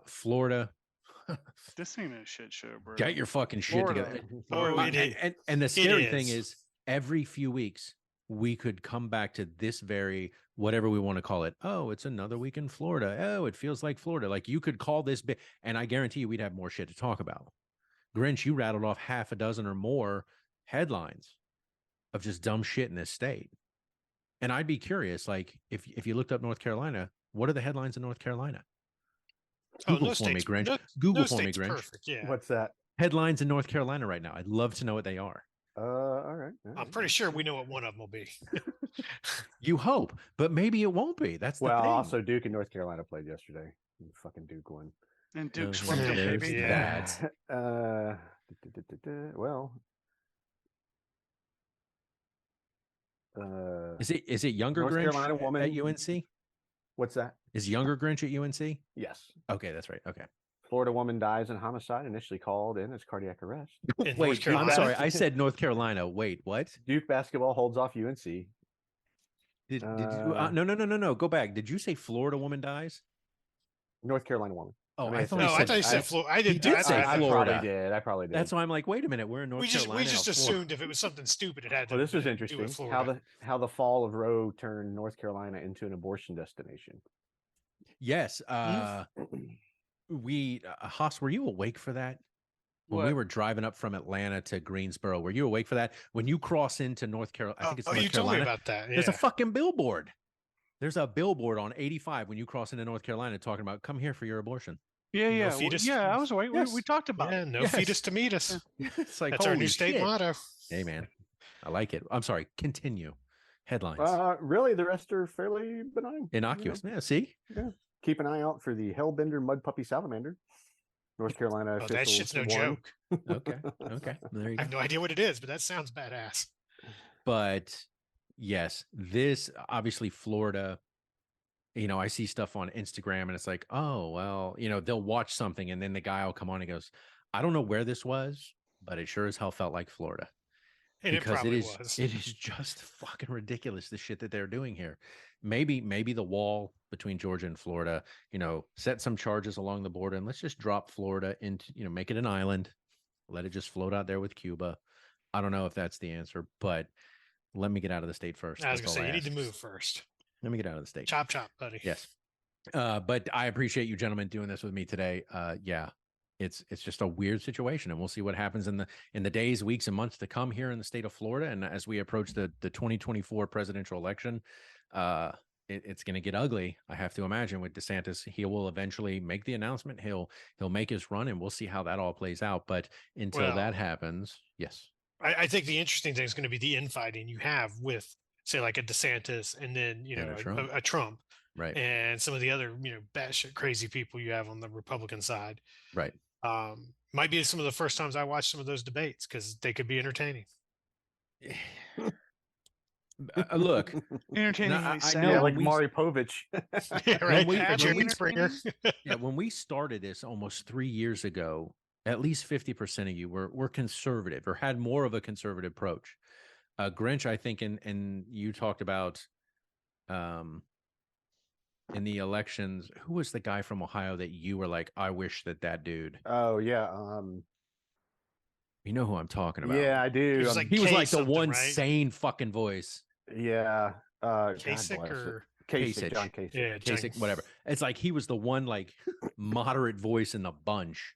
Florida. This ain't a shit show, bro. Get your fucking shit Florida. together. Oh, it is. And the scary thing is. is every few weeks we could come back to this very, whatever we want to call it. Oh, it's another week in Florida. Oh, it feels like Florida. Like you could call this big, and I guarantee you we'd have more shit to talk about. Grinch, you rattled off half a dozen or more headlines of just dumb shit in this state. And I'd be curious, like if you looked up North Carolina, what are the headlines in North Carolina? Google for me, Grinch. Google for me, Grinch. Perfect, yeah. What's that? Headlines in North Carolina right now. I'd love to know what they are. All right. I'm pretty sure we know what one of them will be. You hope, but maybe it won't be. That's the thing. Also Duke and North Carolina played yesterday. Fucking Duke won. And Duke Oh, swept them, there's baby. that. Well, Is it younger North Grinch Carolina woman. at UNC? What's that? Is younger Grinch at UNC? Yes. Okay, that's right. Okay. Florida woman dies in homicide, initially called in as cardiac arrest. In North Wait, I'm Carolina? sorry. I said North Carolina. Wait, what? Duke basketball holds off UNC. Did you, no. Go back. Did you say Florida woman dies? North Carolina woman. Oh, I mean, I thought No, he I said, thought you said Florida. I didn't. did say I Florida. probably did. That's why I'm like, wait a minute. We're in North Carolina. We just now, Florida. assumed if it was something stupid, it had to. Well, this is do interesting. with Florida. How the fall of Roe turned North Carolina into an abortion destination. Yes. Haas, were you awake for that? When we What? were driving up from Atlanta to Greensboro, were you awake for that? When you cross into North Carolina, I think it's North you Carolina. told me about that. Yeah. There's a fucking billboard. There's a billboard on 85 when you cross into North Carolina talking about come here for your abortion. Yeah. fetus. Yeah, I was awake. Yes. We talked about Yeah, it. no Yes. fetus to meet us. It's like, That's our holy new state shit. motto. Hey, man. I like it. I'm sorry. Continue. Headlines. Really, the rest are fairly benign. Innocuous. Yeah, see? Keep an eye out for the Hellbender Mud Puppy Salamander. North Carolina Oh, that officials shit's no warn. joke. Okay. There you I go. have no idea what it is, but that sounds badass. But yes, this obviously Florida, I see stuff on Instagram and it's like, oh, well, they'll watch something and then the guy will come on and goes, I don't know where this was, but it sure as hell felt like Florida. And Because it probably is was. it is just fucking ridiculous, the shit that they're doing here. Maybe the wall between Georgia and Florida, set some charges along the border and let's just drop Florida into, make it an island, let it just float out there with Cuba. I don't know if that's the answer, but let me get out of the state first. I was That's gonna all say I you need to ask. move first. Let me get out of the state. Chop, buddy. Yes. But I appreciate you gentlemen doing this with me today. Yeah, it's just a weird situation, and we'll see what happens in the days, weeks, and months to come here in the state of Florida. And as we approach the 2024 presidential election, it's going to get ugly. I have to imagine with DeSantis, he will eventually make the announcement. He'll make his run, and we'll see how that all plays out. But until that happens, yes. I think the interesting thing is going to be the infighting you have with, say, like a DeSantis, and then a Trump, Right. and some of the other batshit crazy people you have on the Republican side. Right. Might be some of the first times I watch some of those debates because they could be entertaining. Look, Entertaining. I I know Yeah, when like we- Maury Povich. Yeah, right. we- Or when Jeremy we- Springer. yeah, when we started this almost 3 years ago, at least 50% of you were conservative or had more of a conservative approach. Grinch, I think, and you talked about in the elections, who was the guy from Ohio that you were like, I wish that dude, Oh yeah. you know who I'm talking about. Yeah, I do. It was like He was K like the something, one right? sane fucking voice. yeah. God Kasich bless it. or Kasich, John Kasich. yeah, Kasich, whatever. It's like he was the one like moderate voice in the bunch.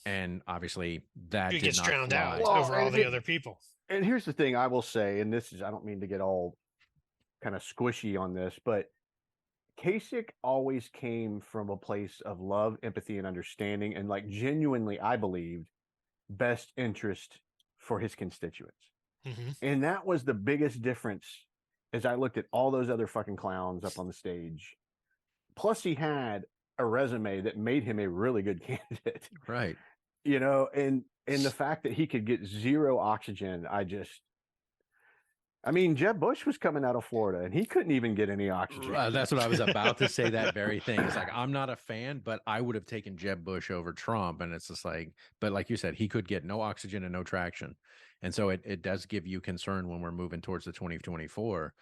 And obviously that he did gets not drowned fly. out Well, over all and the it- other people. And here's the thing I will say, and this is, I don't mean to get all kind of squishy on this, but Kasich always came from a place of love, empathy, and understanding, and like genuinely, I believed, best interest for his constituents. Hmm. And that was the biggest difference as I looked at all those other fucking clowns up on the stage. Plus, he had a resume that made him a really good candidate. Right. You know, and the fact that he could get zero oxygen, I mean, Jeb Bush was coming out of Florida and he couldn't even get any oxygen. That's what I was about to say, that very thing. It's like, I'm not a fan, but I would have taken Jeb Bush over Trump. And it's just like, but like you said, he could get no oxygen and no traction. And so it does give you concern when we're moving towards the 2024.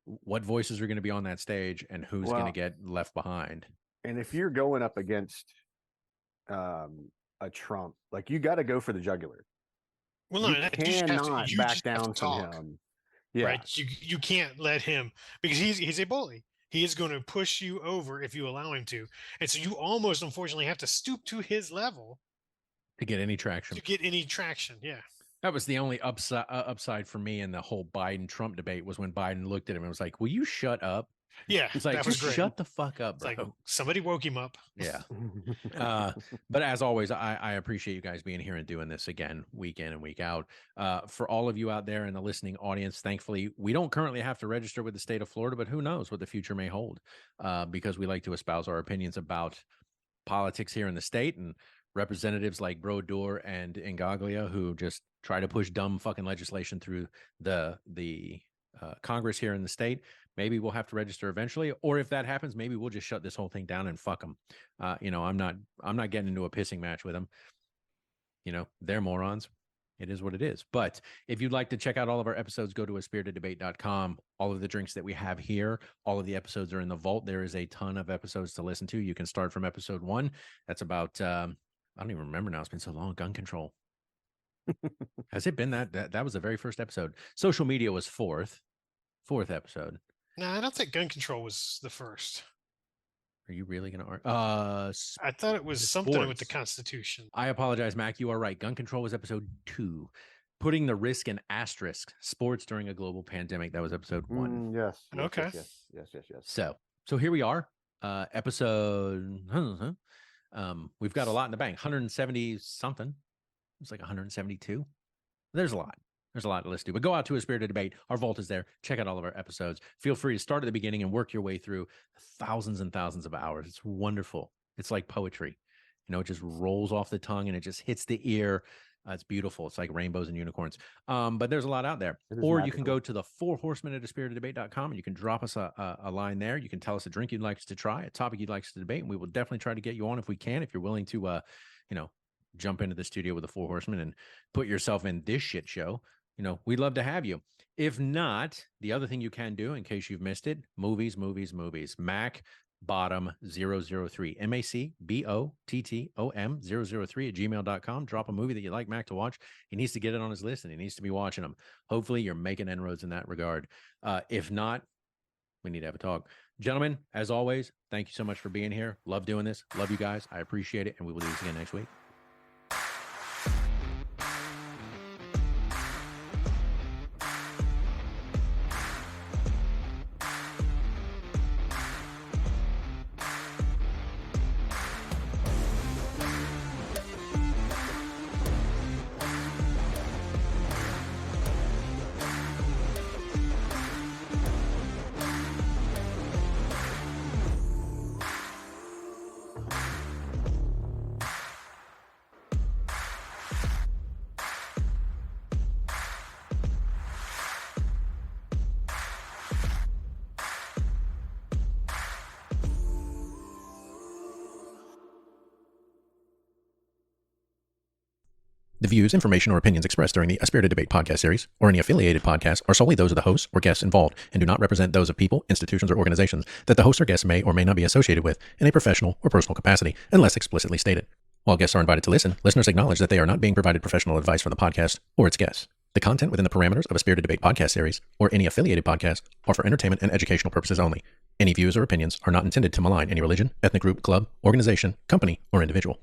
What voices are going to be on that stage and who's going to Well, get left behind? And if you're going up against a Trump, like you got to go for the jugular. Well, no, You you just have to, cannot you back just have to down from talk, him. Yeah. right? You can't let him, because he's a bully. He is going to push you over if you allow him to, and so you almost, unfortunately, have to stoop to his level To get any traction. to get any traction. Yeah. That was the only upside for me in the whole Biden Trump debate was when Biden looked at him and was like, will you shut up? Yeah, It's like, that was just great. shut the fuck up, It's bro. like somebody woke him up. Yeah. But as always, I appreciate you guys being here and doing this again, week in and week out. For all of you out there in the listening audience, thankfully, we don't currently have to register with the state of Florida, but who knows what the future may hold, because we like to espouse our opinions about politics here in the state, and representatives like Brodeur and Ingaglia, who just try to push dumb fucking legislation through the Congress here in the state. Maybe we'll have to register eventually, or if that happens, maybe we'll just shut this whole thing down and fuck them. I'm not getting into a pissing match with them. They're morons. It is what it is. But if you'd like to check out all of our episodes, go to aspiritedebate.com. All of the drinks that we have here, all of the episodes are in the vault. There is a ton of episodes to listen to. You can start from episode 1. That's about, I don't even remember now. It's been so long. Gun control. Has it been that was the very first episode? Social media was fourth episode. No, I don't think gun control was the first. Are you really going to? I thought it was something with the sports. Constitution. I apologize, Mac. You are right. Gun control was episode 2. Putting the risk in asterisk. Sports during a global pandemic. That was episode 1. Yes. Okay. Yes. So here we are. Episode. We've got a lot in the bank. 170 something. It's like 172. There's a lot. There's a lot to listen to, but go out to A Spirited Debate. Our vault is there. Check out all of our episodes. Feel free to start at the beginning and work your way through thousands and thousands of hours. It's wonderful. It's like poetry. It just rolls off the tongue and it just hits the ear. It's beautiful. It's like rainbows and unicorns. But there's a lot out there. It is Or you can magical. go to the 4 horsemen at aspiritedebate.com and you can drop us a line there. You can tell us a drink you'd like us to try, a topic you'd like us to debate, and we will definitely try to get you on if we can, if you're willing to, jump into the studio with the 4 horsemen and put yourself in this shit show. We'd love to have you. If not, the other thing you can do, in case you've missed it, movies. Mac Bottom 003, MacBottom 003 at gmail.com. Drop a movie that you'd like Mac to watch. He needs to get it on his list and he needs to be watching them. Hopefully you're making inroads in that regard. If not, we need to have a talk. Gentlemen, as always, thank you so much for being here. Love doing this. Love you guys. I appreciate it. And we will do this again next week. The views, information, or opinions expressed during the A Spirited Debate podcast series or any affiliated podcast are solely those of the hosts or guests involved and do not represent those of people, institutions, or organizations that the host or guests may or may not be associated with in a professional or personal capacity, unless explicitly stated. While guests are invited to listen, listeners acknowledge that they are not being provided professional advice from the podcast or its guests. The content within the parameters of A Spirited Debate podcast series or any affiliated podcast are for entertainment and educational purposes only. Any views or opinions are not intended to malign any religion, ethnic group, club, organization, company, or individual.